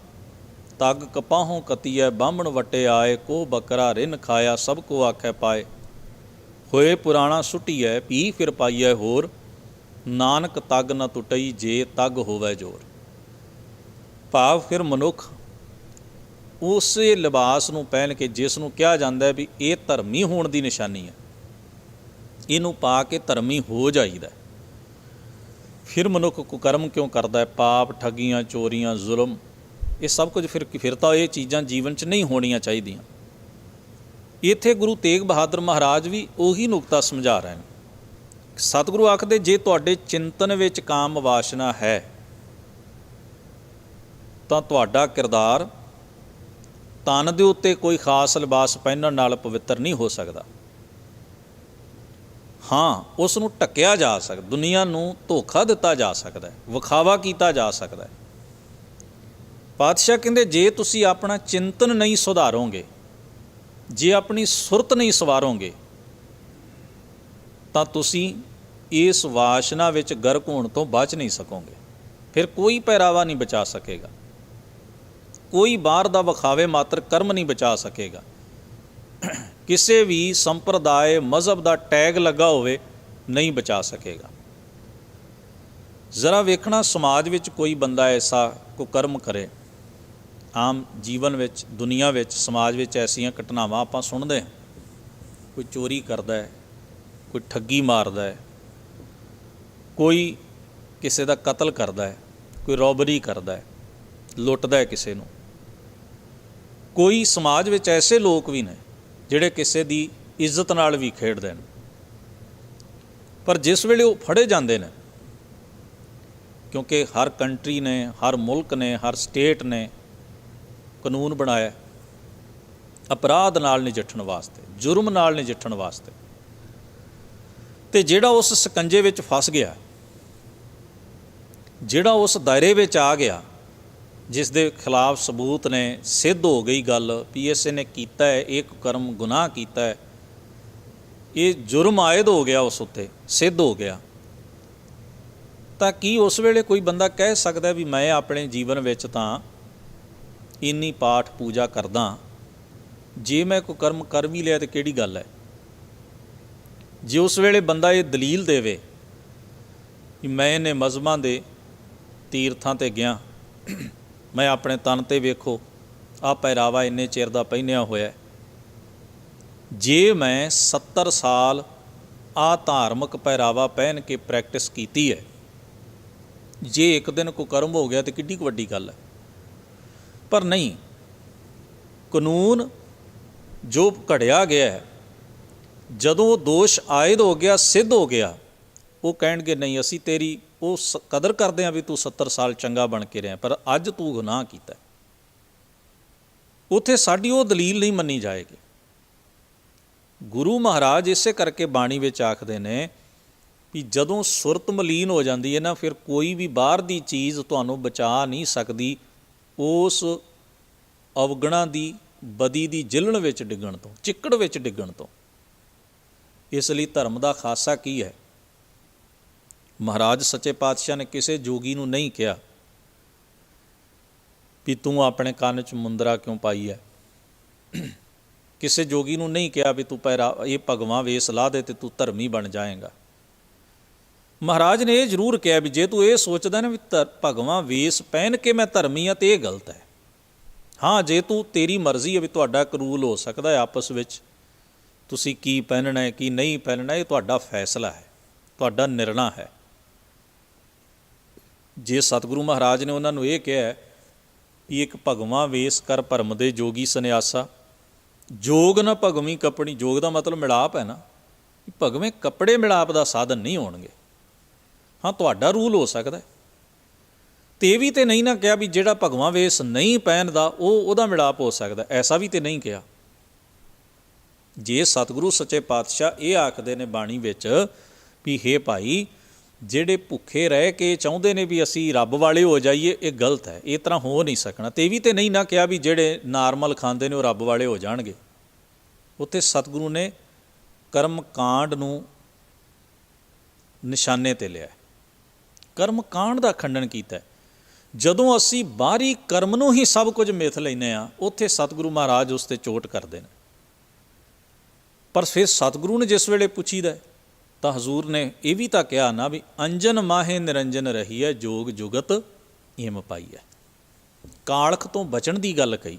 ਤੱਗ ਕਪਾਹੋਂ ਕਤੀਐ ਬਾਹਮਣ ਵਟੇ ਆਏ, ਕੋਹ ਬੱਕਰਾ ਰਿੰਨ ਖਾਇਆ ਸਭ ਕੋ ਆਖੈ ਪਾਏ, ਹੋਏ ਪੁਰਾਣਾ ਸੁੱਟੀਐ ਪੀ ਫਿਰ ਪਾਈਐ ਹੋਰ, ਨਾਨਕ ਤੱਗ ਨਾ ਟੁੱਟਈ ਜੇ ਤੱਗ ਹੋਵੇ ਜੋਰ। ਭਾਵ ਫਿਰ ਮਨੁੱਖ ਉਸੇ ਲਿਬਾਸ ਨੂੰ ਪਹਿਨ ਕੇ, ਜਿਸ ਨੂੰ ਕਿਹਾ ਜਾਂਦਾ ਵੀ ਇਹ ਧਰਮੀ ਹੋਣ ਦੀ ਨਿਸ਼ਾਨੀ ਹੈ, ਇਹਨੂੰ ਪਾ ਕੇ ਧਰਮੀ ਹੋ ਜਾਈਦਾ। ਫਿਰ ਮਨੁੱਖ ਕੁਕਰਮ ਕਿਉਂ ਕਰਦਾ ਹੈ? ਪਾਪ, ਠੱਗੀਆਂ, ਚੋਰੀਆਂ, ਜ਼ੁਲਮ, ਇਹ ਸਭ ਕੁਝ ਫਿਰ ਤਾਂ ਇਹ ਚੀਜ਼ਾਂ ਜੀਵਨ 'ਚ ਨਹੀਂ ਹੋਣੀਆਂ ਚਾਹੀਦੀਆਂ। ਇੱਥੇ ਗੁਰੂ ਤੇਗ ਬਹਾਦਰ ਮਹਾਰਾਜ ਵੀ ਉਹੀ ਨੁਕਤਾ ਸਮਝਾ ਰਹੇ ਨੇ। ਸਤਿਗੁਰੂ ਆਖਦੇ ਜੇ ਤੁਹਾਡੇ ਚਿੰਤਨ ਵਿੱਚ ਕਾਮ ਵਾਸ਼ਨਾ ਹੈ ਤਾਂ ਤੁਹਾਡਾ ਕਿਰਦਾਰ ਤਨ ਦੇ ਉੱਤੇ ਕੋਈ ਖਾਸ ਲਿਬਾਸ ਪਹਿਨਣ ਨਾਲ ਪਵਿੱਤਰ ਨਹੀਂ ਹੋ ਸਕਦਾ। ਹਾਂ, ਉਸ ਨੂੰ ਢੱਕਿਆ ਜਾ ਸਕਦਾ, ਦੁਨੀਆ ਨੂੰ ਧੋਖਾ ਦਿੱਤਾ ਜਾ ਸਕਦਾ, ਵਿਖਾਵਾ ਕੀਤਾ ਜਾ ਸਕਦਾ। ਪਾਤਸ਼ਾਹ ਕਹਿੰਦੇ ਜੇ ਤੁਸੀਂ ਆਪਣਾ ਚਿੰਤਨ ਨਹੀਂ ਸੁਧਾਰੋਗੇ, ਜੇ ਆਪਣੀ ਸੁਰਤ ਨਹੀਂ ਸਵਾਰੋਗੇ, ਤਾਂ ਤੁਸੀਂ ਇਸ ਵਾਸ਼ਨਾ ਵਿੱਚ ਗਰਕ ਹੋਣ ਤੋਂ ਬਚ ਨਹੀਂ ਸਕੋਗੇ। ਫਿਰ ਕੋਈ ਪਹਿਰਾਵਾ ਨਹੀਂ ਬਚਾ ਸਕੇਗਾ, ਕੋਈ ਬਾਹਰ ਦਾ ਵਿਖਾਵੇ ਮਾਤਰ ਕਰਮ ਨਹੀਂ ਬਚਾ ਸਕੇਗਾ। ਕਿਸੇ ਵੀ ਸੰਪਰਦਾਇ ਮਜ਼ਹਬ ਦਾ ਟੈਗ ਲੱਗਾ ਹੋਵੇ ਨਹੀਂ ਬਚਾ ਸਕੇਗਾ। ਜ਼ਰਾ ਵੇਖਣਾ, ਸਮਾਜ ਵਿੱਚ ਕੋਈ ਬੰਦਾ ਐਸਾ ਕੁਕਰਮ ਕਰੇ, ਆਮ ਜੀਵਨ ਵਿੱਚ, ਦੁਨੀਆ ਵਿੱਚ, ਸਮਾਜ ਵਿੱਚ ਐਸੀਆਂ ਘਟਨਾਵਾਂ ਆਪਾਂ ਸੁਣਦੇ ਹਾਂ। ਕੋਈ ਚੋਰੀ ਕਰਦਾ ਹੈ, ਕੋਈ ਠੱਗੀ ਮਾਰਦਾ ਹੈ, ਕੋਈ ਕਿਸੇ ਦਾ ਕਤਲ ਕਰਦਾ ਹੈ, ਕੋਈ ਰੋਬਰੀ ਕਰਦਾ ਹੈ, ਲੁੱਟਦਾ ਹੈ ਕਿਸੇ ਨੂੰ। ਕੋਈ ਸਮਾਜ ਵਿੱਚ ਐਸੇ ਲੋਕ ਵੀ ਨੇ ਜਿਹੜੇ ਕਿਸੇ ਦੀ ਇੱਜ਼ਤ ਨਾਲ ਵੀ ਖੇਡਦੇ ਨੇ। ਪਰ ਜਿਸ ਵੇਲੇ ਉਹ ਫੜੇ ਜਾਂਦੇ ਨੇ, ਕਿਉਂਕਿ ਹਰ ਕੰਟਰੀ ਨੇ, ਹਰ ਮੁਲਕ ਨੇ, ਹਰ ਸਟੇਟ ਨੇ ਕਾਨੂੰਨ ਬਣਾਇਆ ਅਪਰਾਧ ਨਾਲ ਨਜਿੱਠਣ ਵਾਸਤੇ, ਜੁਰਮ ਨਾਲ ਨਜਿੱਠਣ ਵਾਸਤੇ, ਅਤੇ ਜਿਹੜਾ ਉਸ ਸਕੰਜੇ ਵਿੱਚ ਫਸ ਗਿਆ, ਜਿਹੜਾ ਉਸ ਦਾਇਰੇ ਵਿੱਚ ਆ ਗਿਆ, ਜਿਸ ਦੇ ਖਿਲਾਫ ਸਬੂਤ ਨੇ, ਸਿੱਧ ਹੋ ਗਈ ਗੱਲ ਵੀ ਇਸੇ ਨੇ ਕੀਤਾ ਹੈ, ਇਹ ਕਰਮ ਗੁਨਾਹ ਕੀਤਾ ਹੈ, ਇਹ ਜੁਰਮ ਆਇਦ ਹੋ ਗਿਆ, ਉਸ ਉੱਤੇ ਸਿੱਧ ਹੋ ਗਿਆ, ਤਾਂ ਕੀ ਉਸ ਵੇਲੇ ਕੋਈ ਬੰਦਾ ਕਹਿ ਸਕਦਾ ਵੀ ਮੈਂ ਆਪਣੇ ਜੀਵਨ ਵਿੱਚ ਤਾਂ ਇੰਨੀ ਪਾਠ ਪੂਜਾ ਕਰਦਾ, ਜੇ ਮੈਂ ਕੋਈ ਕਰਮ ਕਰ ਵੀ ਲਿਆ ਤਾਂ ਕਿਹੜੀ ਗੱਲ ਹੈ? ਜੇ ਉਸ ਵੇਲੇ ਬੰਦਾ ਇਹ ਦਲੀਲ ਦੇਵੇ ਕਿ ਮੈਂ ਇਹਨੇ ਮਜ਼ਹਬਾਂ ਦੇ ਤੀਰਥਾਂ 'ਤੇ ਗਿਆ, ਮੈਂ ਆਪਣੇ ਤਨ 'ਤੇ ਵੇਖੋ ਆਹ ਪਹਿਰਾਵਾ ਇੰਨੇ ਚਿਰ ਦਾ ਪਹਿਨਿਆ ਹੋਇਆ, ਜੇ ਮੈਂ 70 ਸਾਲ ਆਹ ਧਾਰਮਿਕ ਪਹਿਰਾਵਾ ਪਹਿਨ ਕੇ ਪ੍ਰੈਕਟਿਸ ਕੀਤੀ ਹੈ, ਜੇ ਇੱਕ ਦਿਨ ਕੁਕਰਮ ਹੋ ਗਿਆ ਤਾਂ ਕਿੱਡੀ ਕੁ ਵੱਡੀ ਗੱਲ ਹੈ। ਪਰ ਨਹੀਂ, ਕਾਨੂੰਨ ਜੋ ਘੜਿਆ ਗਿਆ ਹੈ, ਜਦੋਂ ਉਹ ਦੋਸ਼ ਆਇਦ ਹੋ ਗਿਆ, ਸਿੱਧ ਹੋ ਗਿਆ, ਉਹ ਕਹਿਣਗੇ ਨਹੀਂ ਅਸੀਂ ਤੇਰੀ ਉਹ ਕਦਰ ਕਰਦੇ ਹਾਂ ਵੀ ਤੂੰ 70 ਸਾਲ ਚੰਗਾ ਬਣ ਕੇ ਰਿਹਾ, ਪਰ ਅੱਜ ਤੂੰ ਗੁਨਾਹ ਕੀਤਾ। ਉੱਥੇ ਸਾਡੀ ਉਹ ਦਲੀਲ ਨਹੀਂ ਮੰਨੀ ਜਾਏਗੀ। ਗੁਰੂ ਮਹਾਰਾਜ ਇਸੇ ਕਰਕੇ ਬਾਣੀ ਵਿੱਚ ਆਖਦੇ ਨੇ ਵੀ ਜਦੋਂ ਸੁਰਤ ਮਲੀਨ ਹੋ ਜਾਂਦੀ ਹੈ ਨਾ, ਫਿਰ ਕੋਈ ਵੀ ਬਾਹਰ ਦੀ ਚੀਜ਼ ਤੁਹਾਨੂੰ ਬਚਾ ਨਹੀਂ ਸਕਦੀ ਉਸ ਅਵਗੁਣਾ ਦੀ, ਬਦੀ ਦੀ ਜਿਲਣ ਵਿੱਚ ਡਿੱਗਣ ਤੋਂ, ਚਿੱਕੜ ਵਿੱਚ ਡਿੱਗਣ ਤੋਂ। ਇਸ ਲਈ ਧਰਮ ਦਾ ਖਾਸਾ ਕੀ ਹੈ? ਮਹਾਰਾਜ ਸੱਚੇ ਪਾਤਸ਼ਾਹ ਨੇ ਕਿਸੇ ਜੋਗੀ ਨੂੰ ਨਹੀਂ ਕਿਹਾ ਵੀ ਤੂੰ ਆਪਣੇ ਕੰਨ 'ਚ ਮੁੰਦਰਾ ਕਿਉਂ ਪਾਈ ਹੈ, ਕਿਸੇ ਜੋਗੀ ਨੂੰ ਨਹੀਂ ਕਿਹਾ ਵੀ ਤੂੰ ਇਹ ਭਗਵਾਂ ਵੇਸ ਲਾ ਦੇ ਤੇ ਤੂੰ ਧਰਮੀ ਬਣ ਜਾਏਗਾ। ਮਹਾਰਾਜ ਨੇ ਇਹ ਜ਼ਰੂਰ ਕਿਹਾ ਵੀ ਜੇ ਤੂੰ ਇਹ ਸੋਚਦਾ ਨਾ ਵੀ ਭਗਵਾਂ ਵੇਸ ਪਹਿਨ ਕੇ ਮੈਂ ਧਰਮੀ ਹਾਂ, ਤੇ ਇਹ ਗਲਤ ਹੈ। ਹਾਂ, ਜੇ ਤੂੰ, ਤੇਰੀ ਮਰਜ਼ੀ ਹੈ ਵੀ ਤੁਹਾਡਾ ਇੱਕ ਰੂਲ ਹੋ ਸਕਦਾ ਹੈ ਆਪਸ ਵਿੱਚ, ਤੁਸੀਂ ਕੀ ਪਹਿਨਣਾ ਹੈ ਕੀ ਨਹੀਂ ਪਹਿਨਣਾ, ਇਹ ਤੁਹਾਡਾ ਫੈਸਲਾ ਹੈ, ਤੁਹਾਡਾ ਨਿਰਣਾ ਹੈ। ਜੇ ਸਤਿਗੁਰੂ ਮਹਾਰਾਜ ਨੇ ਉਹਨਾਂ ਨੂੰ ਇਹ ਕਿਹਾ ਵੀ ਇੱਕ ਭਗਵਾਂ ਵੇਸ ਕਰ ਭਰਮ ਦੇ ਜੋਗੀ ਸੰਨਿਆਸਾ, ਜੋਗ ਨਾ ਭਗਵੀਂ ਕੱਪੜੀ, ਜੋਗ ਦਾ ਮਤਲਬ ਮਿਲਾਪ ਹੈ ਨਾ, ਭਗਵੇਂ ਕੱਪੜੇ ਮਿਲਾਪ ਦਾ ਸਾਧਨ ਨਹੀਂ ਹੋਣਗੇ। ਹਾਂ, ਤੁਹਾਡਾ ਰੂਲ ਹੋ ਸਕਦਾ, ਤੇ ਇਹ ਵੀ ਤਾਂ ਨਹੀਂ ਨਾ ਕਿਹਾ ਵੀ ਜਿਹੜਾ ਭਗਵਾਂ ਵੇਸ ਨਹੀਂ ਪਹਿਨਦਾ ਉਹਦਾ ਮਿਲਾਪ ਹੋ ਸਕਦਾ, ਐਸਾ ਵੀ ਤਾਂ ਨਹੀਂ ਕਿਹਾ। ਜੇ ਸਤਿਗੁਰੂ ਸੱਚੇ ਪਾਤਸ਼ਾਹ ਇਹ ਆਖਦੇ ਨੇ ਬਾਣੀ ਵਿੱਚ ਵੀ ਹੇ ਭਾਈ, ਜਿਹੜੇ ਭੁੱਖੇ ਰਹਿ ਕੇ ਚਾਹੁੰਦੇ ਨੇ ਵੀ ਅਸੀਂ ਰੱਬ ਵਾਲੇ ਹੋ ਜਾਈਏ, ਇਹ ਗਲਤ ਹੈ, ਇਹ ਤਰ੍ਹਾਂ ਹੋ ਨਹੀਂ ਸਕਣਾ। ਤੇ ਇਹ ਵੀ ਤਾਂ ਨਹੀਂ ਨਾ ਕਿਹਾ ਵੀ ਜਿਹੜੇ ਨਾਰਮਲ ਖਾਂਦੇ ਨੇ ਉਹ ਰੱਬ ਵਾਲੇ ਹੋ ਜਾਣਗੇ। ਉੱਥੇ ਸਤਿਗੁਰੂ ਨੇ ਕਰਮ ਕਾਂਡ ਨੂੰ ਨਿਸ਼ਾਨੇ 'ਤੇ ਲਿਆ, ਕਰਮ ਕਾਂਡ ਦਾ ਖੰਡਨ ਕੀਤਾ। ਜਦੋਂ ਅਸੀਂ ਬਾਹਰੀ ਕਰਮ ਨੂੰ ਹੀ ਸਭ ਕੁਝ ਮਿਥ ਲੈਂਦੇ ਹਾਂ, ਉੱਥੇ ਸਤਿਗੁਰੂ ਮਹਾਰਾਜ ਉਸ 'ਤੇ ਚੋਟ ਕਰਦੇ ਨੇ। ਪਰ ਫਿਰ ਸਤਿਗੁਰੂ ਨੇ ਜਿਸ ਵੇਲੇ ਪੁੱਛੀਦਾ ਤਾਂ ਹਜ਼ੂਰ ਨੇ ਇਹ ਵੀ ਤਾਂ ਕਿਹਾ ਨਾ ਵੀ ਅੰਜਨ ਮਾਹੇ ਨਿਰੰਜਨ ਰਹੀ ਹੈ, ਜੋਗ ਜੁਗਤ ਏਮ ਪਾਈ ਹੈ। ਕਾਲਖ ਤੋਂ ਬਚਣ ਦੀ ਗੱਲ ਕਹੀ।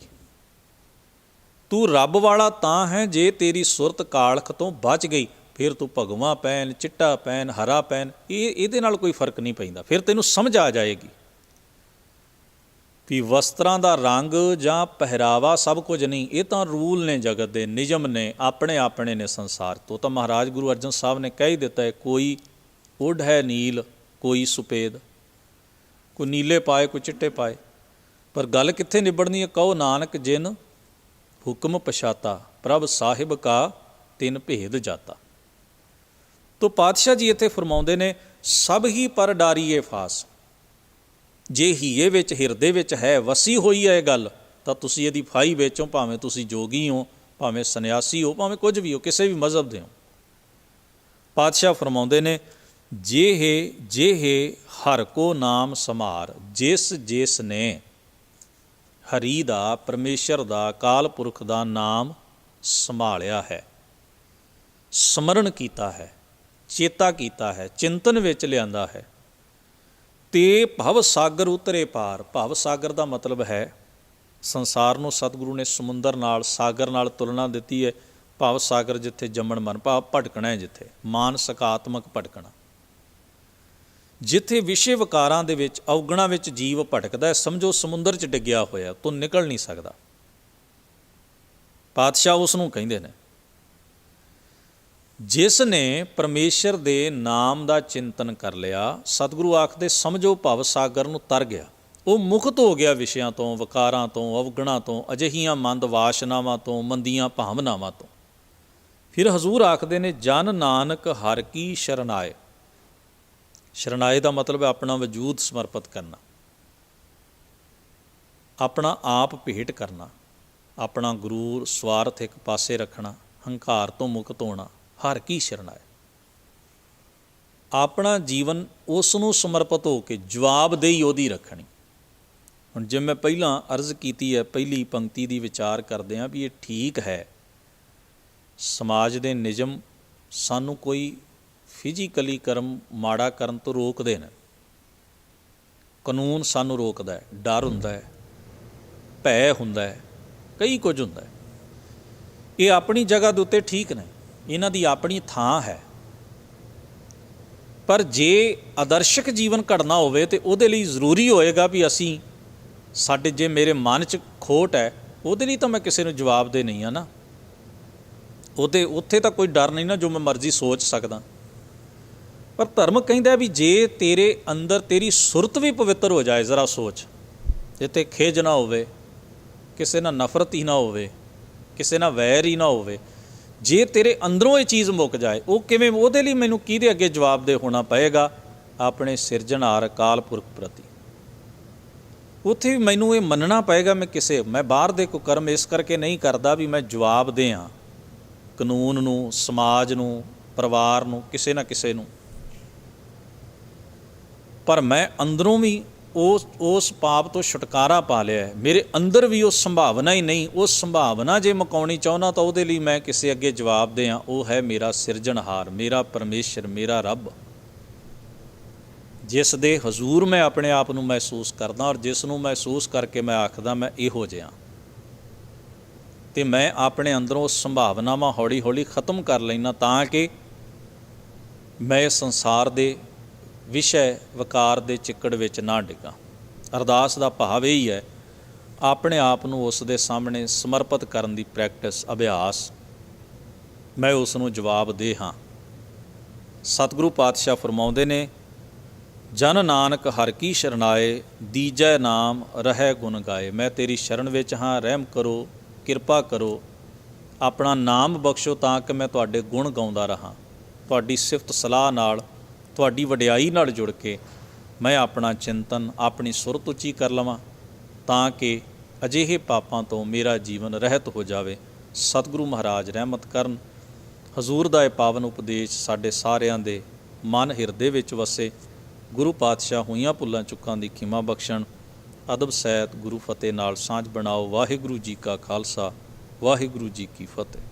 ਤੂੰ ਰੱਬ ਵਾਲਾ ਤਾਂ ਹੈ ਜੇ ਤੇਰੀ ਸੁਰਤ ਕਾਲਖ ਤੋਂ ਬਚ ਗਈ, ਫਿਰ ਤੂੰ ਭਗਵਾਂ ਪਹਿਨ, ਚਿੱਟਾ ਪਹਿਨ, ਹਰਾ ਪਹਿਨ, ਇਹਦੇ ਨਾਲ ਕੋਈ ਫਰਕ ਨਹੀਂ ਪੈਂਦਾ। ਫਿਰ ਤੈਨੂੰ ਸਮਝ ਆ ਜਾਏਗੀ ਵੀ ਵਸਤਰਾਂ ਦਾ ਰੰਗ ਜਾਂ ਪਹਿਰਾਵਾ ਸਭ ਕੁਝ ਨਹੀਂ, ਇਹ ਤਾਂ ਰੂਲ ਨੇ, ਜਗਤ ਦੇ ਨਿਯਮ ਨੇ, ਆਪਣੇ ਆਪਣੇ ਨੇ ਸੰਸਾਰ ਤੋਂ। ਤਾਂ ਮਹਾਰਾਜ ਗੁਰੂ ਅਰਜਨ ਸਾਹਿਬ ਨੇ ਕਹਿ ਹੀ ਦਿੱਤਾ ਹੈ, ਕੋਈ ਉੱਡ ਹੈ ਨੀਲ, ਕੋਈ ਸੁਪੇਦ, ਕੋਈ ਨੀਲੇ ਪਾਏ, ਕੋਈ ਚਿੱਟੇ ਪਾਏ। ਪਰ ਗੱਲ ਕਿੱਥੇ ਨਿਬੜਨੀ ਹੈ? ਕਹੋ ਨਾਨਕ ਜਿਨ ਹੁਕਮ ਪਛਾਤਾ, ਪ੍ਰਭ ਸਾਹਿਬ ਕਾ ਤਿਨ ਭੇਦ ਜਾਤਾ। ਤੋ ਪਾਤਸ਼ਾਹ ਜੀ ਇੱਥੇ ਫਰਮਾਉਂਦੇ ਨੇ, ਸਭ ਹੀ ਪਰ ਡਾਰੀਏ ਫਾਸ। ਜੇ ਹੀਏ ਵਿੱਚ ਹਿਰਦੇ ਵਿੱਚ ਹੈ, ਵਸੀ ਹੋਈ ਹੈ ਇਹ ਗੱਲ, ਤਾਂ ਤੁਸੀਂ ਇਹਦੀ ਫਾਈ ਵੇਚੋ, ਭਾਵੇਂ ਤੁਸੀਂ ਜੋਗੀ ਹੋ, ਭਾਵੇਂ ਸੰਨਿਆਸੀ ਹੋ, ਭਾਵੇਂ ਕੁਝ ਵੀ ਹੋ, ਕਿਸੇ ਵੀ ਮਜ਼ਹਬ ਦੇ ਹੋ। ਪਾਤਸ਼ਾਹ ਫਰਮਾਉਂਦੇ ਨੇ, ਜੇ ਹਰ ਕੋ ਨਾਮ ਸਮਾਰ, ਜਿਸ ਨੇ ਹਰੀ ਦਾ, ਪਰਮੇਸ਼ਰ ਦਾ, ਕਾਲ ਪੁਰਖ ਦਾ ਨਾਮ ਸੰਭਾਲਿਆ ਹੈ, ਸਮਰਨ ਕੀਤਾ ਹੈ, ਚੇਤਾ ਕੀਤਾ ਹੈ, ਚਿੰਤਨ ਵਿੱਚ ਲਿਆਂਦਾ ਹੈ, ਤੇ ਭਵ ਸਾਗਰ ਉਤਰੇ ਪਾਰ। ਭਵ ਸਾਗਰ ਦਾ ਮਤਲਬ ਹੈ, ਸੰਸਾਰ ਨੂੰ ਸਤਿਗੁਰੂ ਨੇ ਸਮੁੰਦਰ ਨਾਲ, ਸਾਗਰ ਨਾਲ ਤੁਲਨਾ ਦਿੱਤੀ ਹੈ। ਭਵ ਸਾਗਰ ਜਿੱਥੇ ਜੰਮਣ ਮਨ, ਭਾਵ ਭਟਕਣਾ ਹੈ, ਜਿੱਥੇ ਮਾਨਸਿਕਾਤਮਕ ਭਟਕਣਾ, ਜਿੱਥੇ ਵਿਸ਼ੇ ਵਿਕਾਰਾਂ ਦੇ ਵਿੱਚ, ਅਵਗੁਣਾਂ ਵਿੱਚ ਜੀਵ ਭਟਕਦਾ ਹੈ, ਸਮਝੋ ਸਮੁੰਦਰ 'ਚ ਡਿੱਗਿਆ ਹੋਇਆ, ਤੋਂ ਨਿਕਲ ਨਹੀਂ ਸਕਦਾ। ਪਾਤਸ਼ਾਹ ਉਸ ਨੂੰ ਕਹਿੰਦੇ ਨੇ, ਜਿਸ ਨੇ ਪਰਮੇਸ਼ਰ ਦੇ ਨਾਮ ਦਾ ਚਿੰਤਨ ਕਰ ਲਿਆ, ਸਤਿਗੁਰੂ ਆਖਦੇ ਸਮਝੋ ਭਵ ਸਾਗਰ ਨੂੰ ਤਰ ਗਿਆ, ਉਹ ਮੁਕਤ ਹੋ ਗਿਆ ਵਿਸ਼ਿਆਂ ਤੋਂ, ਵਿਕਾਰਾਂ ਤੋਂ, ਅਵਗੁਣਾਂ ਤੋਂ, ਅਜਿਹੀਆਂ ਮੰਦ ਵਾਸ਼ਨਾਵਾਂ ਤੋਂ, ਮੰਦੀਆਂ ਭਾਵਨਾਵਾਂ ਤੋਂ। ਫਿਰ ਹਜ਼ੂਰ ਆਖਦੇ ਨੇ, ਜਨ ਨਾਨਕ ਹਰ ਕੀ ਸ਼ਰਨਾਏ। ਸ਼ਰਨਾਏ ਦਾ ਮਤਲਬ ਹੈ ਆਪਣਾ ਵਜੂਦ ਸਮਰਪਿਤ ਕਰਨਾ, ਆਪਣਾ ਆਪ ਭੇਟ ਕਰਨਾ, ਆਪਣਾ ਗੁਰੂਰ ਸਵਾਰਥ ਇੱਕ ਪਾਸੇ ਰੱਖਣਾ, ਹੰਕਾਰ ਤੋਂ ਮੁਕਤ ਹੋਣਾ। ਹਰ ਕੀ ਸ਼ਰਨਾਏ, ਆਪਣਾ ਜੀਵਨ ਉਸ ਨੂੰ ਸਮਰਪਿਤ ਹੋ ਕੇ ਜਵਾਬਦੇਹੀ ਉਹਦੀ ਰੱਖਣੀ। ਹੁਣ ਜਿਵੇਂ ਮੈਂ ਪਹਿਲਾਂ ਅਰਜ਼ ਕੀਤੀ ਹੈ, ਪਹਿਲੀ ਪੰਕਤੀ ਦੀ ਵਿਚਾਰ ਕਰਦੇ ਹਾਂ ਵੀ ਇਹ ਠੀਕ ਹੈ, ਸਮਾਜ ਦੇ ਨਿਯਮ ਸਾਨੂੰ ਕੋਈ ਫਿਜ਼ੀਕਲੀ ਕਰਮ ਮਾੜਾ ਕਰਨ ਤੋਂ ਰੋਕਦੇ ਨੇ, ਕਾਨੂੰਨ ਸਾਨੂੰ ਰੋਕਦਾ ਹੈ, ਡਰ ਹੁੰਦਾ ਹੈ, ਭੈ ਹੁੰਦਾ ਹੈ, ਕਈ ਕੁਝ ਹੁੰਦਾ ਹੈ। ਇਹ ਆਪਣੀ ਜਗ੍ਹਾ ਦੇ ਉੱਤੇ ਠੀਕ ਨੇ, ਇਹਨਾਂ ਦੀ ਆਪਣੀ ਥਾਂ ਹੈ, ਪਰ ਜੇ ਆਦਰਸ਼ਕ ਜੀਵਨ ਘੜਨਾ ਹੋਵੇ ਤਾਂ ਉਹਦੇ ਲਈ ਜ਼ਰੂਰੀ ਹੋਏਗਾ ਵੀ ਅਸੀਂ, ਸਾਡੇ ਜੇ ਮੇਰੇ ਮਨ 'ਚ ਖੋਟ ਹੈ, ਉਹਦੇ ਲਈ ਤਾਂ ਮੈਂ ਕਿਸੇ ਨੂੰ ਜਵਾਬਦੇਹ ਨਹੀਂ ਹਾਂ ਨਾ। ਉੱਥੇ ਤਾਂ ਕੋਈ ਡਰ ਨਹੀਂ ਨਾ, ਜੋ ਮੈਂ ਮਰਜ਼ੀ ਸੋਚ ਸਕਦਾ। ਪਰ ਧਰਮ ਕਹਿੰਦਾ ਵੀ ਜੇ ਤੇਰੇ ਅੰਦਰ ਤੇਰੀ ਸੁਰਤ ਵੀ ਪਵਿੱਤਰ ਹੋ ਜਾਏ, ਜ਼ਰਾ ਸੋਚ, ਜਿੱਥੇ ਖਿਝ ਨਾ ਹੋਵੇ, ਕਿਸੇ ਨਾਲ ਨਫ਼ਰਤ ਹੀ ਨਾ ਹੋਵੇ, ਕਿਸੇ ਨਾਲ ਵੈਰ ਹੀ ਨਾ ਹੋਵੇ, ਜੇ ਤੇਰੇ ਅੰਦਰੋਂ ਇਹ ਚੀਜ਼ ਮੁੱਕ ਜਾਏ, ਉਹ ਕਿਵੇਂ? ਉਹਦੇ ਲਈ ਮੈਨੂੰ ਕਿਹਦੇ ਅੱਗੇ ਜਵਾਬਦੇਹ ਹੋਣਾ ਪਏਗਾ? ਆਪਣੇ ਸਿਰਜਣਹਾਰ ਅਕਾਲ ਪੁਰਖ ਪ੍ਰਤੀ। ਉੱਥੇ ਵੀ ਮੈਨੂੰ ਇਹ ਮੰਨਣਾ ਪਏਗਾ, ਮੈਂ ਬਾਹਰ ਦੇ ਕੋਈ ਕਰਮ ਇਸ ਕਰਕੇ ਨਹੀਂ ਕਰਦਾ ਵੀ ਮੈਂ ਜਵਾਬਦੇਹ ਹਾਂ ਕਾਨੂੰਨ ਨੂੰ, ਸਮਾਜ ਨੂੰ, ਪਰਿਵਾਰ ਨੂੰ, ਕਿਸੇ ਨਾ ਕਿਸੇ ਨੂੰ, ਪਰ ਮੈਂ ਅੰਦਰੋਂ ਵੀ ਉਸ ਪਾਪ ਤੋਂ ਛੁਟਕਾਰਾ ਪਾ ਲਿਆ ਹੈ। ਮੇਰੇ ਅੰਦਰ ਵੀ ਉਹ ਸੰਭਾਵਨਾ ਹੀ ਨਹੀਂ, ਉਹ ਸੰਭਾਵਨਾ ਜੇ ਮੁਕਾਉਣੀ ਚਾਹੁੰਦਾ ਤਾਂ ਉਹਦੇ ਲਈ ਮੈਂ ਕਿਸੇ ਅੱਗੇ ਜਵਾਬਦੇਹ ਹਾਂ। ਉਹ ਹੈ ਮੇਰਾ ਸਿਰਜਣਹਾਰ, ਮੇਰਾ ਪਰਮੇਸ਼ਰ, ਮੇਰਾ ਰੱਬ, ਜਿਸ ਦੇ ਹਜ਼ੂਰ ਮੈਂ ਆਪਣੇ ਆਪ ਨੂੰ ਮਹਿਸੂਸ ਕਰਦਾ, ਔਰ ਜਿਸ ਨੂੰ ਮਹਿਸੂਸ ਕਰਕੇ ਮੈਂ ਆਖਦਾ ਮੈਂ ਇਹੋ ਜਿਹਾ। ਅਤੇ ਮੈਂ ਆਪਣੇ ਅੰਦਰੋਂ ਸੰਭਾਵਨਾਵਾਂ ਹੌਲੀ ਹੌਲੀ ਖ਼ਤਮ ਕਰ ਲੈਂਦਾ, ਤਾਂ ਕਿ ਮੈਂ ਇਸ ਸੰਸਾਰ ਦੇ ਵਿਸ਼ੇ ਵਿਕਾਰ ਦੇ ਚਿੱਕੜ ਵਿੱਚ ਨਾ ਡਿੱਗਾਂ। ਅਰਦਾਸ ਦਾ ਭਾਵ ਇਹੀ ਹੈ, ਆਪਣੇ ਆਪ ਨੂੰ ਉਸ ਦੇ ਸਾਹਮਣੇ ਸਮਰਪਿਤ ਕਰਨ ਦੀ ਪ੍ਰੈਕਟਿਸ, ਅਭਿਆਸ। ਮੈਂ ਉਸ ਨੂੰ ਜਵਾਬਦੇਹ ਹਾਂ। ਸਤਿਗੁਰੂ ਪਾਤਸ਼ਾਹ ਫਰਮਾਉਂਦੇ ਨੇ, ਜਨ ਨਾਨਕ ਹਰਿ ਕੀ ਸ਼ਰਨਾਏ, ਦੀਜੈ ਨਾਮ ਰਹਿ ਗੁਣ ਗਾਏ। ਮੈਂ ਤੇਰੀ ਸ਼ਰਨ ਵਿੱਚ ਹਾਂ, ਰਹਿਮ ਕਰੋ, ਕਿਰਪਾ ਕਰੋ, ਆਪਣਾ ਨਾਮ ਬਖਸ਼ੋ ਤਾਂ ਕਿ ਮੈਂ ਤੁਹਾਡੇ ਗੁਣ ਗਾਉਂਦਾ ਰਹਾਂ। ਤੁਹਾਡੀ ਸਿਫਤ ਸਲਾਹ ਨਾਲ, ਤੁਹਾਡੀ ਵਡਿਆਈ ਨਾਲ ਜੁੜ ਕੇ ਮੈਂ ਆਪਣਾ ਚਿੰਤਨ, ਆਪਣੀ ਸੁਰਤ ਉੱਚੀ ਕਰ ਲਵਾਂ, ਤਾਂ ਕਿ ਅਜਿਹੇ ਪਾਪਾਂ ਤੋਂ ਮੇਰਾ ਜੀਵਨ ਰਹਿਤ ਹੋ ਜਾਵੇ। ਸਤਿਗੁਰੂ ਮਹਾਰਾਜ ਰਹਿਮਤ ਕਰਨ। ਹਜ਼ੂਰ ਦਾ ਇਹ ਪਾਵਨ ਉਪਦੇਸ਼ ਸਾਡੇ ਸਾਰਿਆਂ ਦੇ ਮਨ ਹਿਰਦੇ ਵਿੱਚ ਵਸੇ। ਗੁਰੂ ਪਾਤਸ਼ਾਹ ਹੋਈਆਂ ਭੁੱਲਾਂ ਚੁੱਕਾਂ ਦੀ ਖਿਮਾ ਬਖਸ਼ਣ। ਅਦਬ ਸਹਿਤ ਗੁਰੂ ਫਤਿਹ ਨਾਲ ਸਾਂਝ ਬਣਾਓ। ਵਾਹਿਗੁਰੂ ਜੀ ਕਾ ਖਾਲਸਾ, ਵਾਹਿਗੁਰੂ ਜੀ ਕੀ ਫਤਿਹ।